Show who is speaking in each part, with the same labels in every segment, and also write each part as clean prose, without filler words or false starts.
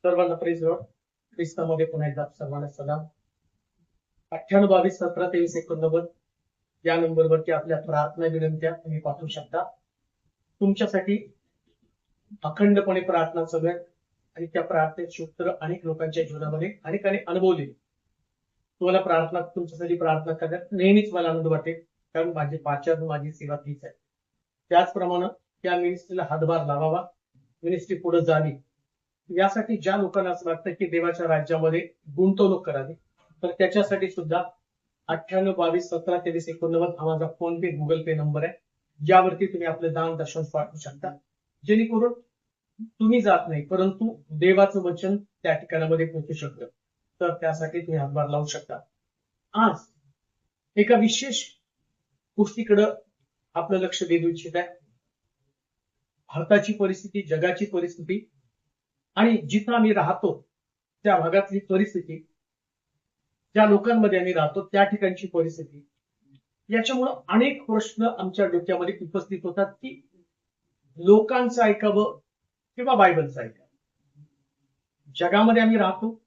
Speaker 1: सर्वांना praise Lord. ख्रिस्तामध्ये पुन्हा एकदा सर्वांना सलाम. 98 22 17 23 89 या नंबरवरती आपल्या प्रार्थना विनंत्या तुम्ही पाठवू शकता. तुमच्यासाठी अखंडपणे प्रार्थना चालू आहे आणि त्या प्रार्थनेची उत्तर अनेक लोकांच्या जीवनामध्ये अनेकांनी अनुभवली. तुम्हाला प्रार्थना तुमच्यासाठी प्रार्थना करण्यात नेहमीच मला आनंद वाटेल, कारण माझी पाचारण माझी सेवा तीच आहे. त्याचप्रमाणे त्या मिनिस्ट्रीला हातभार लावावा, मिनिस्ट्री पुढे जावी, यासाठी ज्या लोकांना असं वाटतं की देवाच्या राज्यामध्ये गुंतवणूक करावी, तर त्याच्यासाठी सुद्धा 98 22 17 23 89 हा माझा फोन पे गुगल पे नंबर आहे, ज्यावरती तुम्ही आपले दान दशांश पाठवू शकता, जेणेकरून तुम्ही जात नाही परंतु देवाचं वचन त्या ठिकाणामध्ये पोहोचू शकतं. तर त्यासाठी तुम्ही हातभार लावू शकता. आज एका विशेष गोष्टीकडे आपलं लक्ष वेधू इच्छित आहे. भारताची परिस्थिती, जगाची परिस्थिती आणि जिथं आम्ही राहतो त्या भागातली परिस्थिती, ज्या लोकांमध्ये आम्ही राहतो त्या ठिकाणची परिस्थिती, याच्यामुळे अनेक प्रश्न आमच्या डोक्यामध्ये उपस्थित होतात की लोकांचं ऐकावं किंवा बायबलचं ऐकावं. जगामध्ये आम्ही राहतो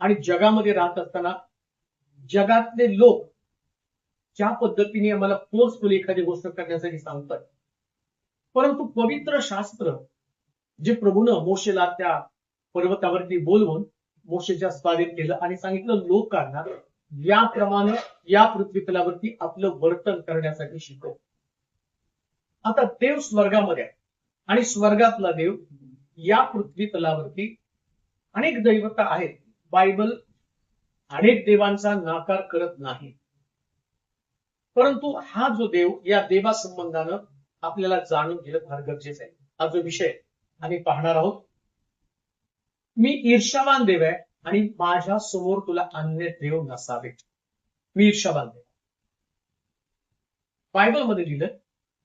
Speaker 1: आणि जगामध्ये राहत असताना जगातले लोक ज्या पद्धतीने आम्हाला फोर्सफुली एखादी गोष्ट करण्यासाठी सांगतात, परंतु पवित्र शास्त्र जे प्रभूनं मोशेला त्या पर्वतावरती बोलवून मोशेच्या स्वाधीन केलं आणि सांगितलं लोकांना याप्रमाणे या पृथ्वी तलावरती आपलं वर्तन करण्यासाठी शिकव. आता देव स्वर्गामध्ये आहे आणि स्वर्गातला देव या पृथ्वी तलावरती अनेक दैवता आहेत. बायबल अनेक देवांचा नाकार करत नाही, परंतु हा जो देव, या देवा संबंधानं आपल्याला जाणून घेणं फार गरजेचं आहे. हा जो विषय आम्ही पाहणार आहोत, मी ईर्ष्यावान देव आहे आणि माझ्या समोर तुला अन्य देव नसावे. मी ईर्ष्यावान देव. बायबलमध्ये लिहिलं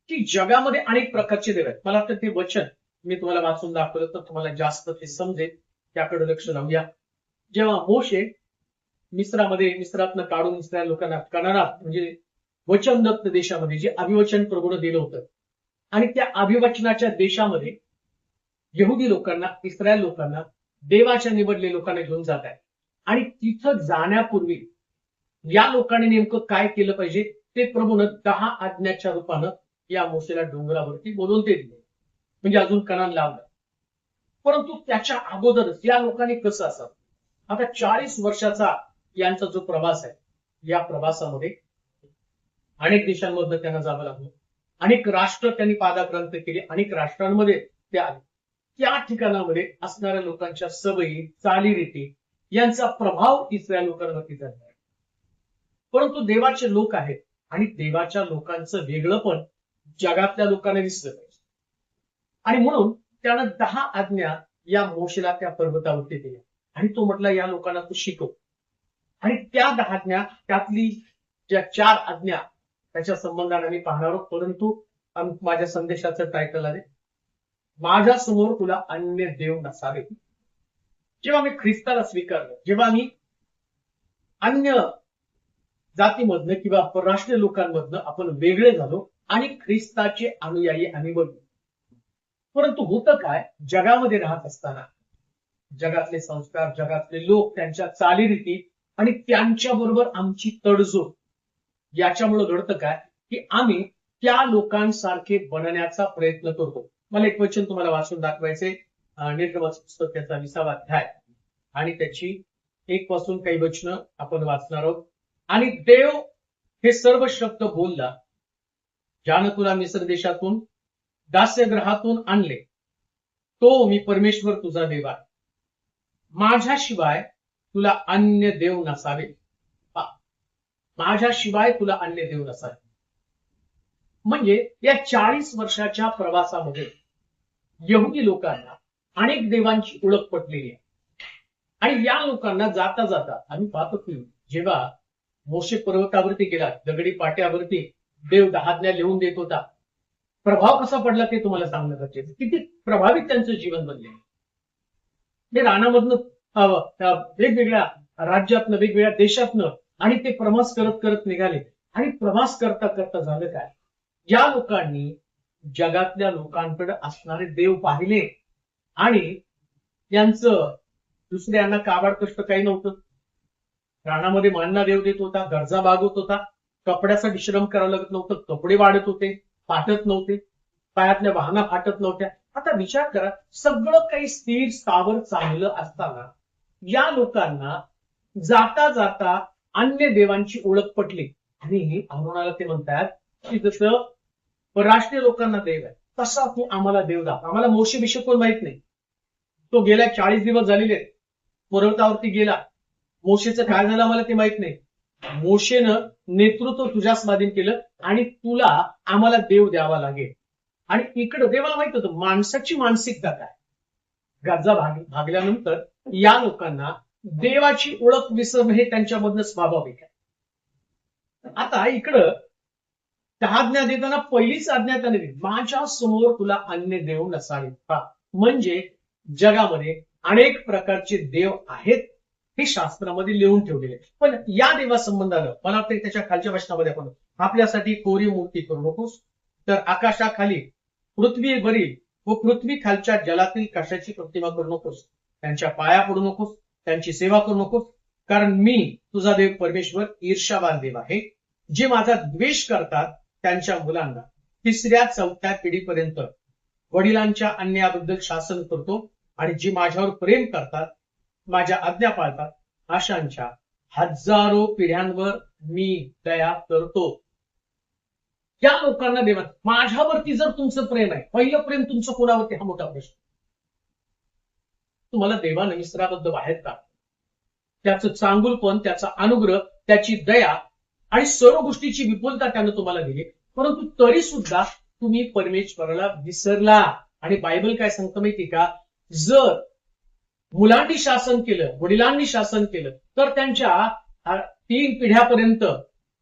Speaker 1: की जगामध्ये अनेक प्रकारचे देव आहेत. मला वाटतं ते वचन मी तुम्हाला वाचून दाखवलं तर तुम्हाला जास्त ते समजेल. त्याकडे लक्ष लावूया. जेव्हा मोशे मिस्रातनं काढून इस्रायल लोकांना कनानात म्हणजे वचनदत्त देशामध्ये जे अभिवचन प्रभूने दिलं होतं, आणि त्या अभिवचनाच्या देशामध्ये यहुदी लोकांना, इस्रायल लोकांना, देवाच्या निवडलेल्या लोकांना घेऊन जात आहे. आणि तिथं जाण्यापूर्वी या लोकांनी नेमकं काय केलं पाहिजे ते प्रभूनं 10 आज्ञाच्या रूपानं या मोशेला डोंगरावरती बोलून ते दिले, म्हणजे अजून कनान लावलं. परंतु त्याच्या अगोदरच या लोकांनी कसं असावं. आता 40 वर्षाचा यांचा जो प्रवास आहे, या प्रवासामध्ये अनेक देशांमधनं त्यांना जावं लागलं. अनेक राष्ट्र त्यांनी पादाक्रांत केली, अनेक राष्ट्रांमध्ये ते आले. त्या ठिकाणामध्ये असणाऱ्या लोकांच्या सवयी, चालीरीती यांचा प्रभाव इस्रायल लोकांवरती झाला. परंतु देवाचे लोक आहेत आणि देवाच्या लोकांचं वेगळं पण जगातल्या लोकांना दिसलं पाहिजे. आणि म्हणून त्यानं 10 आज्ञा या मोशेला त्या पर्वतावरती दिल्या आणि तो म्हटला या लोकांना तू शिकव. आणि त्या 10 आज्ञा, त्यातली ज्या 4 आज्ञा त्याच्या संबंधाने आम्ही पाहणार आहोत. परंतु माझ्या संदेशाचं टायटल आहे, माझ्या समोर तुला अन्य देव नसावे. जेव्हा मी ख्रिस्ताला स्वीकारलं, जेव्हा मी अन्य जातीमधनं किंवा परराष्ट्रीय लोकांमधनं आपण वेगळे झालो आणि ख्रिस्ताचे अनुयायी आम्ही बनलो. परंतु होतं काय, जगामध्ये राहत असताना जगातले संस्कार, जगातले लोक, त्यांच्या चालीरीती आणि त्यांच्या बरोबर आमची तडजोड, याच्यामुळे घडतं काय की आम्ही त्या लोकांसारखे बनण्याचा प्रयत्न करतो. मला एक वचन तुम्हाला वाचून दाखवायचे. निर्गमन पुस्तक त्याचा 20वा अध्याय आणि त्याची 1 पासून काही वचनं आपण वाचणार आहोत. आणि देव हे सर्व शब्द बोलला, ज्यानं तुला मिस्र देशातून दास्यगृहातून आणले, तो मी परमेश्वर तुझा देव आहे. माझ्याशिवाय तुला अन्य देव नसावे. माझ्याशिवाय तुला अन्य देव नसावे. म्हणजे या 40 वर्षाच्या प्रवासामध्ये यहुदी लोकांना अनेक देवांची ओळख पटलेली आहे. आणि या लोकांना जाता जाता आम्ही पाहतो की जेव्हा मोशे पर्वतावरती गेला, दगडी पाट्यावरती देव 10 आज्ञा लिहून देत होता, प्रभाव कसा पडला ते तुम्हाला सांगणं गरजेचं. किती प्रभावित त्यांचं जीवन बनले. ते रानामधनं वेगवेगळ्या राज्यातनं, वेगवेगळ्या देशातनं आणि ते प्रवास करत करत निघाले. आणि प्रवास करता करता झालं काय, या लोकांनी जगातल्या लोकांकडे असणारे देव पाहिले आणि त्यांचं दुसऱ्यांना काबाड कष्ट काही नव्हतं. रानामध्ये मानना देव देत होता, गरजा भागवत होता, कपड्याचा विश्रम करावा लागत नव्हतं, कपडे वाढत होते, फाटत नव्हते, पायातल्या वाहना फाटत नव्हत्या. आता विचार करा, सगळं काही स्थिर स्थावर चांगलं असताना या लोकांना जाता जाता अन्य देवांची ओळख पटली. आणि अरुणाला ते म्हणतात की जसं परराष्ट्रीय लोकांना देव आहे तसा तू आम्हाला देव दाखव. आम्हाला मोशे विषय कोण माहित नाही. तो गेल्या 40 दिवस झालेले पर्वतावरती गेला. मोशेचं काय झालं आम्हाला ते माहित नाही. मोशेनं नेतृत्व तुझ्या स्वाधीन केलं आणि तुला आम्हाला देव द्यावा लागेल. आणि इकडं देवाला माहित होतं माणसाची मानसिकता काय. गरजा भागल्यानंतर या लोकांना देवाची ओळख विसरणं हे त्यांच्यामधनं स्वाभाविक आहे. आता इकडं त्या आज्ञा देताना पहिलीच आज्ञा त्याने दिली, माझ्या समोर तुला अन्य देव नसावे. म्हणजे जगामध्ये अनेक प्रकारचे देव आहेत हे शास्त्रामध्ये लिहून ठेवलेले. पण या देवासंबंधानं मला वाटतं त्याच्या खालच्या वचनामध्ये आपण आपल्यासाठी कोरी मूर्ती करू नकोस, तर आकाशाखाली पृथ्वीवरील व पृथ्वी खालच्या जलातील कशाची प्रतिमा करू नकोस, त्यांच्या पाया पडू नकोस, त्यांची सेवा करू नकोस, कारण मी तुझा देव परमेश्वर ईर्ष्यावान देव आहे, जे माझा द्वेष करतात त्यांच्या मुलांना 3ऱ्या-4थ्या पिढीपर्यंत वडिलांच्या अन्यायाबद्दल शासन करतो, आणि जे माझ्यावर प्रेम करतात, माझ्या आज्ञा पाळतात, अशांच्या 1000 पिढ्यांवर मी दया करतो. या लोकांना देवा माझ्यावरती जर तुमचं प्रेम आहे, पहिलं प्रेम तुमचं कोणावरती हा मोठा प्रश्न. तुम्हाला देवानं इस्राबद्ध बाहेर का, त्याचं चांगुलपण, त्याचा अनुग्रह, त्याची दया आणि सर्व गोष्टीची विपुलता त्यानं तुम्हाला दिली, परंतु तरी सुद्धा तुम्ही परमेश्वराला विसरला. आणि बायबल काय सांगतं माहिती का, जर मुलांनी शासन केलं, वडिलांनी शासन केलं, तर त्यांच्या 3 पिढ्यापर्यंत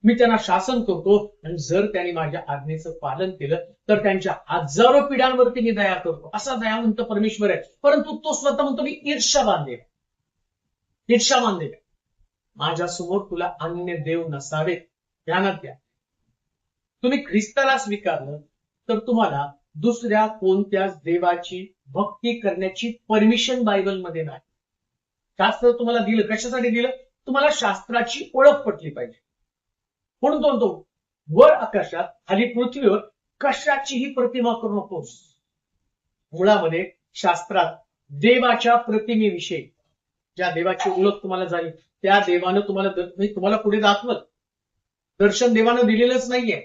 Speaker 1: मी त्यांना शासन करतो, आणि जर त्यांनी माझ्या आज्ञेचं पालन केलं तर त्यांच्या 1000 पिढ्यांवरती मी दया करतो. असा दयावंत परमेश्वर आहे. परंतु तो स्वतः म्हणतो मी ईर्ष्यावान देव, ईर्ष्यावान देव. माझ्यासमोर तुला अन्य देव नसावेत. ध्यानात घ्या, तुम्ही ख्रिस्ताला स्वीकारलं तर तुम्हाला दुसऱ्या कोणत्याच देवाची भक्ती करण्याची परमिशन बायबलमध्ये नाही. शास्त्र तुम्हाला दिलं, कशासाठी दिलं, तुम्हाला शास्त्राची ओळख पटली पाहिजे. म्हणून तो म्हणतो वर आकाशात खाली पृथ्वीवर कशाचीही प्रतिमा करू नकोस. मुळामध्ये शास्त्रात देवाच्या प्रतिमेविषयी, ज्या देवाची ओळख तुम्हाला झाली त्या देवानं तुम्हाला पुढे दाखवत, दर्शन देवानं दिलेलंच नाहीये.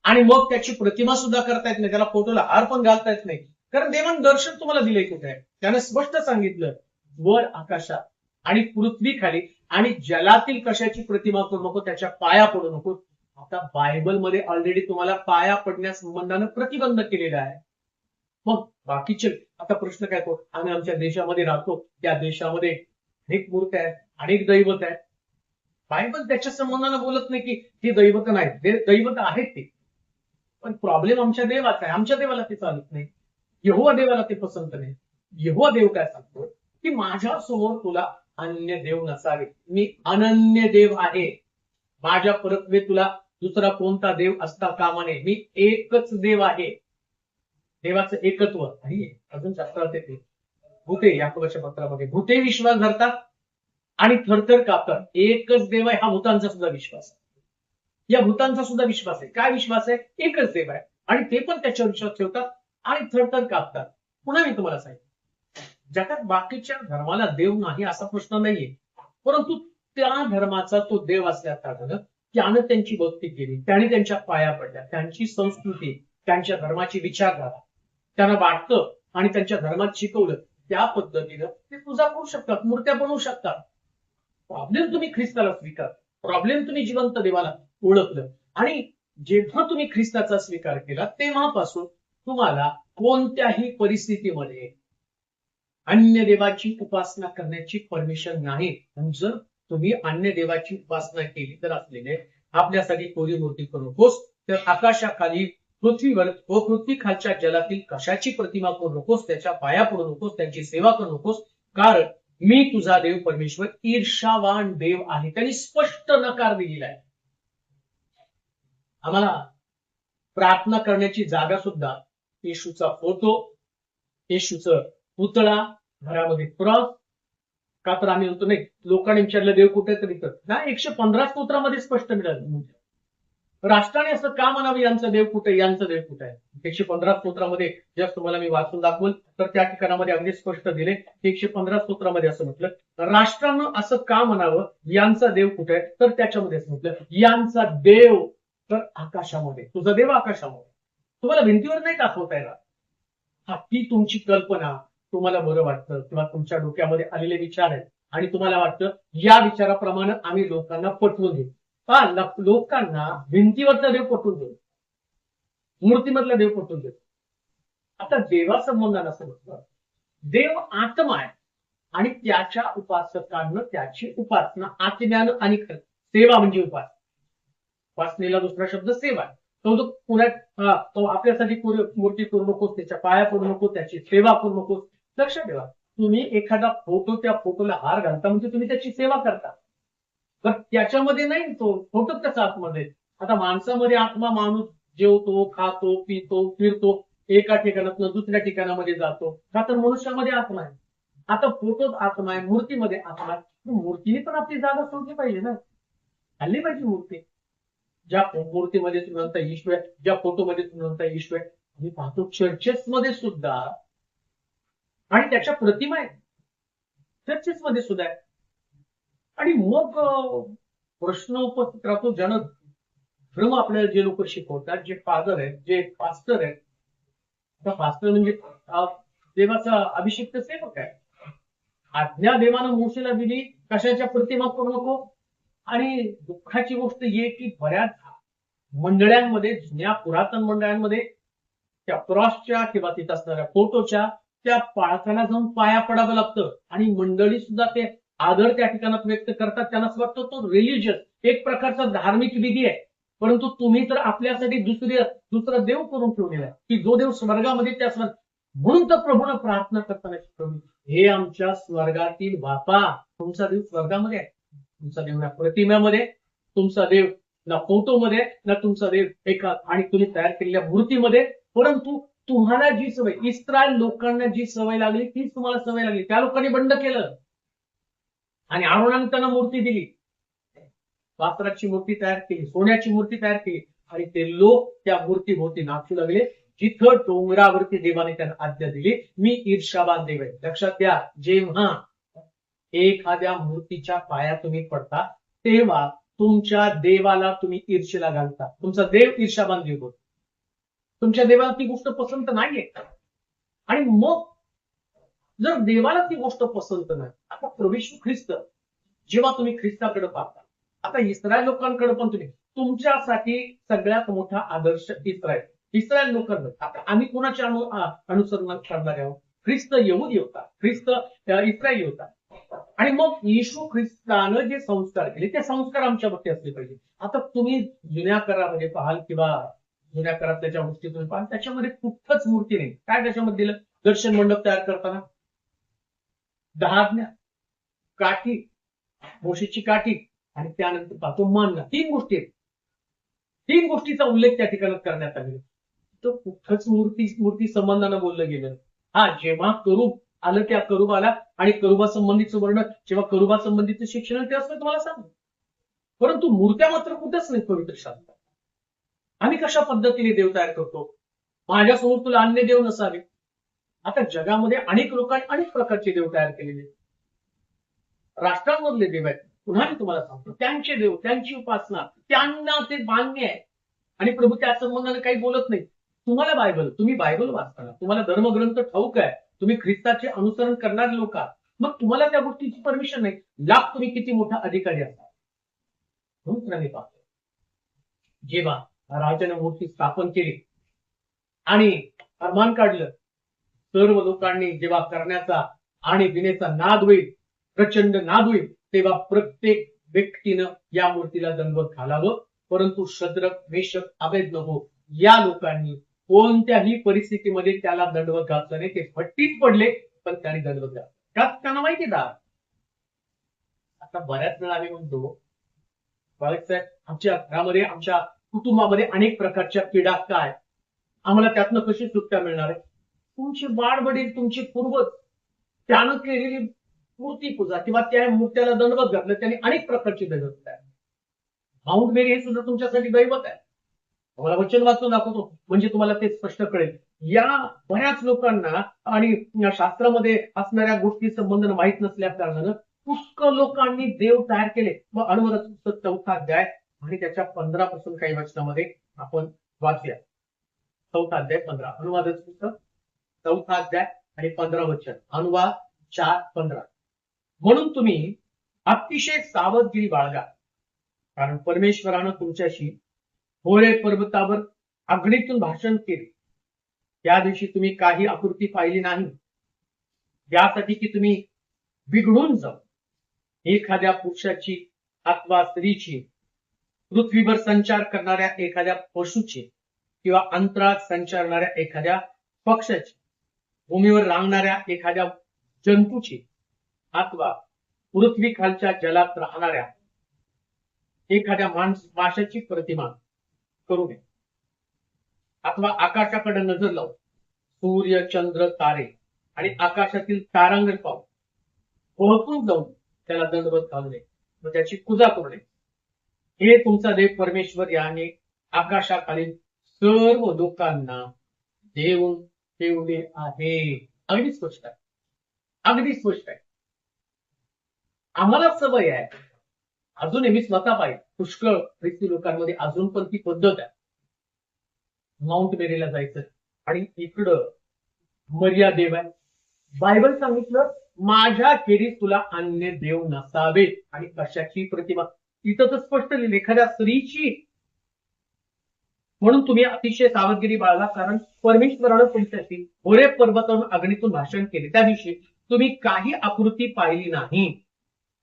Speaker 1: आणि मग त्याची प्रतिमा सुद्धा करता येत नाही, त्याला फोटोला हार पण घालता येत नाही, कारण देवानं दर्शन तुम्हाला दिलंय कुठे आहे. त्यानं स्पष्ट सांगितलं वर आकाशात आणि पृथ्वी खाली आणि जलातील कशाची प्रतिमा करू नको, त्याच्या पाया पडू नको. आता बायबलमध्ये ऑलरेडी तुम्हाला पाया पडण्यासंबंधानं प्रतिबंध केलेला आहे. मग बाकीचे आता प्रश्न काय तो, आम्ही आमच्या देशामध्ये राहतो, त्या देशामध्ये अनेक मूर्ती आहेत, अनेक दैवत आहेत. बायबल त्याच्या संबंधानं बोलत नाही की हे दैवत नाही, दैवत आहेत ते, पण प्रॉब्लेम आमच्या देवाचा आहे. आमच्या देवाला ते चालत नाही, यहोवा देवाला ते पसंत नाही. यहोवा देव काय सांगतो की माझ्या समोर तुला अन्य देव नसावे, मी अनन्य देव आहे. माझ्या परत्वे तुला दुसरा कोणता देव असता कामा नये, मी एकच देव आहे. देवाचं एकत्व नाही. अजून शास्त्रात येते भूते, याकोबाच्या पत्रामध्ये भूते विश्वास धरतात आणि थरथर कापतात. एकच देव आहे हा भूतांचा सुद्धा विश्वास आहे. या भूतांचा सुद्धा विश्वास आहे. काय विश्वास आहे, एकच देव आहे, आणि ते पण त्याच्यावर विश्वास ठेवतात आणि थरथर कापतात. पुन्हा मी तुम्हाला सांगितलं, जगात बाकीच्या धर्माला देव नाही असा प्रश्न नाहीये, परंतु त्या धर्माचा तो देव असल्या कारणानं त्यानं त्यांची भक्ती केली, त्याने त्यांच्या पाया पडल्या, त्यांची संस्कृती, त्यांच्या धर्माची विचारधारा त्यांना वाटतं आणि त्यांच्या धर्मात शिकवलं, त्या पद्धतीनं ते पूजा करू शकतात, मूर्त्या बनवू शकतात. प्रॉब्लेम तुम्ही ख्रिस्ताला स्वीकार, प्रॉब्लेम तुम्ही जिवंत देवाला ओळखलं, आणि जेव्हा तुम्ही ख्रिस्ताचा स्वीकार केला तेव्हापासून तुम्हाला कोणत्याही परिस्थितीमध्ये अन्य देवाची उपासना करण्याची परमिशन नाही. जर तुम्ही अन्य देवाची उपासना केली तर असलेले आपल्यासाठी कोरी मूर्ती करू नकोस, तर आकाशाखाली पृथ्वीवर व पृथ्वी खालच्या जलातील कशाची प्रतिमा करू नकोस, त्याच्या पाया पडू नकोस, त्यांची सेवा करू नकोस, कारण मी तुझा देव परमेश्वर ईर्ष्यावान देव आहे. त्यांनी स्पष्ट नकार दिलेला आहे. आम्हाला प्रार्थना करण्याची जागा सुद्धा येशूचा फोटो, येशूचं पुतळा, घरामध्ये क्रॉस का तर आम्ही होतो नाही, लोकांनी विचारलं देव कुठे तरी तर ना 115 स्तोत्रामध्ये स्पष्ट मिळालं. राष्ट्राने असं का म्हणावं यांचं देव कुठे, यांचं देव कुठे आहे. 115 स्तोत्रामध्ये जस्ट तुम्हाला मी वाचून दाखवल तर त्या ठिकाणामध्ये अगदी स्पष्ट दिले. 115 स्तोत्रामध्ये असं म्हटलं, राष्ट्रानं असं का म्हणावं यांचा देव कुठे आहे, तर त्याच्यामध्ये असं म्हटलं, यांचा देव तर आकाशामध्ये. तुझा देव आकाशामध्ये. तुम्हाला भिंतीवर नाही दाखवता येणार. हा, ती तुमची कल्पना, तुम्हाला बरं वाटतं किंवा तुमच्या डोक्यामध्ये आलेले विचार आहेत आणि तुम्हाला वाटतं या विचाराप्रमाणे आम्ही लोकांना पटवून देऊ. लोकांना भिंतीवरचा देव पटवून देऊ, मूर्तीमधला देव पटवून देऊ. आता देवासंबंधानं असं म्हटलं, देव आत्मा आहे आणि त्याच्या उपासकांना त्याची उपासना आत्म्यानं आणि सेवा म्हणजे उपासनेला दुसरा शब्द सेवा आहे. तो पुण्यात तो आपल्यासाठी मूर्ती करू नकोस, त्याच्या पाया पडू नको, त्याची सेवा करू नकोस. लक्षात ठेवा, तुम्ही एखादा फोटो, त्या फोटोला हार घालता म्हणजे तुम्ही त्याची सेवा करता, तर त्याच्यामध्ये नाही तो फोटो त्याचा आतमध्ये. आता माणसामध्ये आत्मा, माणूस जेवतो, खातो, पितो, फिरतो, एका ठिकाणातून दुसऱ्या ठिकाणामध्ये जातो, का तर मनुष्यामध्ये आत्मा आहे. आता फोटोत आत्मा आहे, मूर्तीमध्ये आत्मा आहे. मूर्तीने पण आपली जागा सोडली पाहिजे ना, हल्ली पाहिजे मूर्ती. ज्या मूर्तीमध्ये तुम्ही म्हणता ईश्वर, ज्या फोटोमध्ये तुम्ही म्हणता ईश्वर, मी पाहतो चर्चेस मध्ये सुद्धा, आणि त्याच्या प्रतिमा आहेत चर्चेस मध्ये सुद्धा आहे. आणि मग प्रश्न उपस्थित राहतो, ज्यानं धर्म आपल्याला जे लोक शिकवतात, जे फादर आहेत, जे पास्टर आहेत. पास्टर म्हणजे देवाचा अभिषिक्त सेवक आहे. आज्ञा देवानं मोशेला दिली, कशाच्या प्रतिमा करू नको. आणि दुःखाची गोष्ट ये की बऱ्याच मंडळांमध्ये, जुन्या पुरातन मंडळांमध्ये त्या क्रॉसच्या किंवा तिथं असणाऱ्या फोटोच्या त्या पाळकाला जाऊन पाया पडावं लागतं. आणि मंडळी सुद्धा ते आदर त्या ठिकाणात व्यक्त करतात. त्यांना असं वाटतं तो रिलिजियस, एक प्रकारचा धार्मिक विधी आहे. परंतु तुम्ही तर आपल्यासाठी दुसरा देव करून ठेवलेला आहे, की जो देव स्वर्गामध्ये त्या म्हणून तर प्रभूनं प्रार्थना करताना शिकवली, हे आमच्या स्वर्गातील बापा. तुमचा देव स्वर्गामध्ये आहे, तुमचा देव ना प्रतिमेमध्ये, तुमचा देव ना फोटोमध्ये, ना तुमचा देव एका आणि तुम्ही तयार केलेल्या मूर्तीमध्ये. परंतु तुम्हाला जी सवय, इस्रायल लोकांना जी सवय लागली तीच तुम्हाला सवय लागली. त्या लोकांनी बंड केलं आणि आरोनाने त्यांना मूर्ती दिली, पात्राची मूर्ती तयार केली, सोन्याची मूर्ती तयार केली, आणि ते लोक त्या मूर्तीभोवती नाचू लागले. जिथं डोंगरावरती देवाने त्यांना आज्ञा दिली, मी ईर्ष्यावान देव आहे. लक्षात घ्या, जेव्हा एखाद्या मूर्तीच्या पाया तुम्ही पडता तेव्हा तुमच्या देवाला तुम्ही ईर्ष्येला घालता. तुमचा देव ईर्ष्यावान देव होतो. तुमच्या देवाला ती गोष्ट पसंत नाहीये. आणि मग जर देवाला ती गोष्ट पसंत नाही, आता प्रभू येशू ख्रिस्त, जेव्हा तुम्ही ख्रिस्ताकडे पाहता, आता इस्रायल लोकांकडे पण तुम्ही, तुमच्यासाठी सगळ्यात मोठा आदर्श इस्रायल लोकांना. आता आम्ही कोणाच्या अनुसरण करणारे आहोत? ख्रिस्त यहुदी होता, ख्रिस्त इस्रायली होता. आणि मग येशू ख्रिस्तानं जे संस्कार केले ते संस्कार आमच्यावरती असले पाहिजे. आता तुम्ही जुन्या करामध्ये पाहाल किंवा जुन्या करातल्या ज्या गोष्टी तुम्ही पाहाल, त्याच्यामध्ये कुठंच मूर्ती नाही. काय त्याच्यामध्ये दिलं? दर्शन मंडप तयार करताना 10 आज्ञा, काठी, मोशेची काठी, आणि त्यानंतर पाहतो मानला. 3 गोष्टी आहेत. 3 गोष्टीचा उल्लेख त्या ठिकाणात करण्यात आलेला. तर कुठंच मूर्ती संबंधानं बोललं गेलं. हा, जेव्हा करूब आलं, त्या करूबाला आणि करूबा संबंधीचं वर्णन, जेव्हा करूबा संबंधीचं शिक्षण ते असं तुम्हाला सांग. परंतु मूर्त्या मात्र कुठंच नाही पवित्र शास्त्रात. आम्ही कशा पद्धतीने देव तयार करतो? माझ्यासमोर तुला अन्य देव नसावे. आता जगामध्ये अनेक लोकांनी अनेक प्रकारचे देव तयार केलेले, राष्ट्रांमधले देव आहेत. पुन्हा मी तुम्हाला सांगतो, त्यांचे देव, त्यांची उपासना, त्यांना ते मान्य आहे. आणि प्रभू त्या संबंधाने काही बोलत नाही. तुम्हाला तुम्ही बायबल वाचताना तुम्हाला धर्मग्रंथ ठाऊक आहे, तुम्ही ख्रिस्ताचे अनुसरण करणारे लोक आहात, मग तुम्हाला त्या गोष्टीची परमिशन नाही. लाख तुम्ही किती मोठा अधिकारी असता. म्हणून मी पाहतो, जेव्हा राजाने मूर्ती स्थापन केली आणि फरमान काढलं, सर्व लोकांनी जेव्हा करण्याचा आणि विनेचा नाद होईल, प्रचंड नाद होईल, तेव्हा प्रत्येक व्यक्तीनं या मूर्तीला दंडवत घालावं. परंतु शद्रक, मेषक, अबेदनगो या लोकांनी कोणत्याही परिस्थितीमध्ये त्याला दंडवत घातलं नाही. ते फट्टीत पडले, पण त्यांनी दंडवत घातलं. का? त्यांना माहिती का? आता बऱ्याच वेळा आम्ही म्हणतो, आमच्या घरामध्ये, आमच्या कुटुंबामध्ये अनेक प्रकारच्या पीडा काय, आम्हाला त्यातनं कशी सुटका मिळणार आहे? तुमचे बाळवडील, तुमचे पूर्वज, त्यानं केलेली मूर्तीपूजा किंवा त्या मूर्त्याला दंडवत घातलं, त्यांनी अनेक प्रकारची दैवत आहे. माउंट मेरी हे सुद्धा तुमच्यासाठी दैवत आहे. तुम्हाला वचन वाचून दाखवतो म्हणजे तुम्हाला ते स्पष्ट कळेल. या बऱ्याच लोकांना आणि शास्त्रामध्ये असणाऱ्या गोष्टी संबंध माहीत नसल्या कारणानं पुष्कळ लोकांनी देव तयार केले. मग अनुवादाचं पुस्तक 4था अध्याय आणि त्याच्या 15 पासून काही वचनामध्ये आपण वाचूया. 4था अध्याय 15, अनुवादाचं पुस्तक 4था अध्याय आणि 15 वचन. अनुवाद 4:15. म्हणून तुम्ही अतिशय सावधगिरी बाळगा, कारण परमेश्वरानं तुमच्याशी होरे पर्वतावर अग्नीतून भाषण केले. त्या दिवशी तुम्ही काही आकृती पाहिली नाही, यासाठी की तुम्ही बिघडून जाऊ. एखाद्या पुरुषाची अथवा स्त्रीची, पृथ्वीवर संचार करणाऱ्या एखाद्या पशुची किंवा अंतराळात संचारणाऱ्या एखाद्या पक्षाची, भूमीवर रांगणाऱ्या एखाद्या जंतूची अथवा पृथ्वी खालच्या जलात राहणाऱ्या एखाद्या माशाची प्रतिमा करू नये. अथवा आकाशाकडे नजर लावून सूर्य, चंद्र, तारे आणि आकाशातील तारांगण पाहून ओळखून जाऊन त्याला दंडवत घालू नये व त्याची पूजा करू नये. हे तुमचा देव परमेश्वर याने आकाशाखालील सर्व लोकांना देऊन ठेवले आहे. अगदी स्पष्ट आहे, अगदी स्पष्ट आहे. आम्हाला सवय आहे, अजूनही मी स्वतः पाहिजे पुष्कळ ख्रिस्ती लोकांमध्ये अजून पण ती पद्धत आहे, माउंट मेरीला जायचं आणि इकडं मर्या देव आहे. बायबल सांगितलं माझ्या खेरीज तुला अन्य देव नसावेत. आणि कशाची प्रतिमा? इथं तर स्पष्ट लिहिलं एखाद्या स्त्रीची. म्हणून तुम्ही अतिशय सावधगिरी बाळगा, कारण परमेश्वरानं तुमच्याशी होरे पर्वतावरून अग्नीतून भाषण केले. त्या दिवशी तुम्ही काही आकृती पाहिली नाही.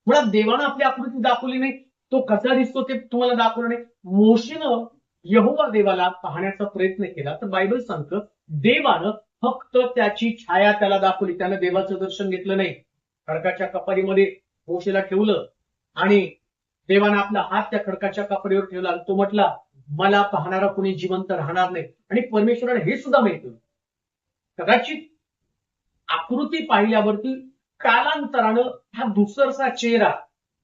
Speaker 1: मुळात देवानं आपली आकृती दाखवली नाही, तो कसा दिसतो ते तुम्हाला दाखवलं नाही. मोशेनं यहोवा देवाला पाहण्याचा प्रयत्न केला तर बायबल सांगतं देवानं फक्त त्याची छाया त्याला दाखवली, त्यानं देवाचं दर्शन घेतलं नाही. खडकाच्या कपारीमध्ये मोशेला ठेवलं आणि देवानं आपला हात त्या खडकाच्या कपारीवर ठेवला आणि तो म्हटला मला पाहणारा कोणी जिवंत राहणार नाही. आणि परमेश्वराने हे सुद्धा माहिती होतं कदाचित आकृती पाहिल्यावरती कालांतरानं हा दुसरसा चेहरा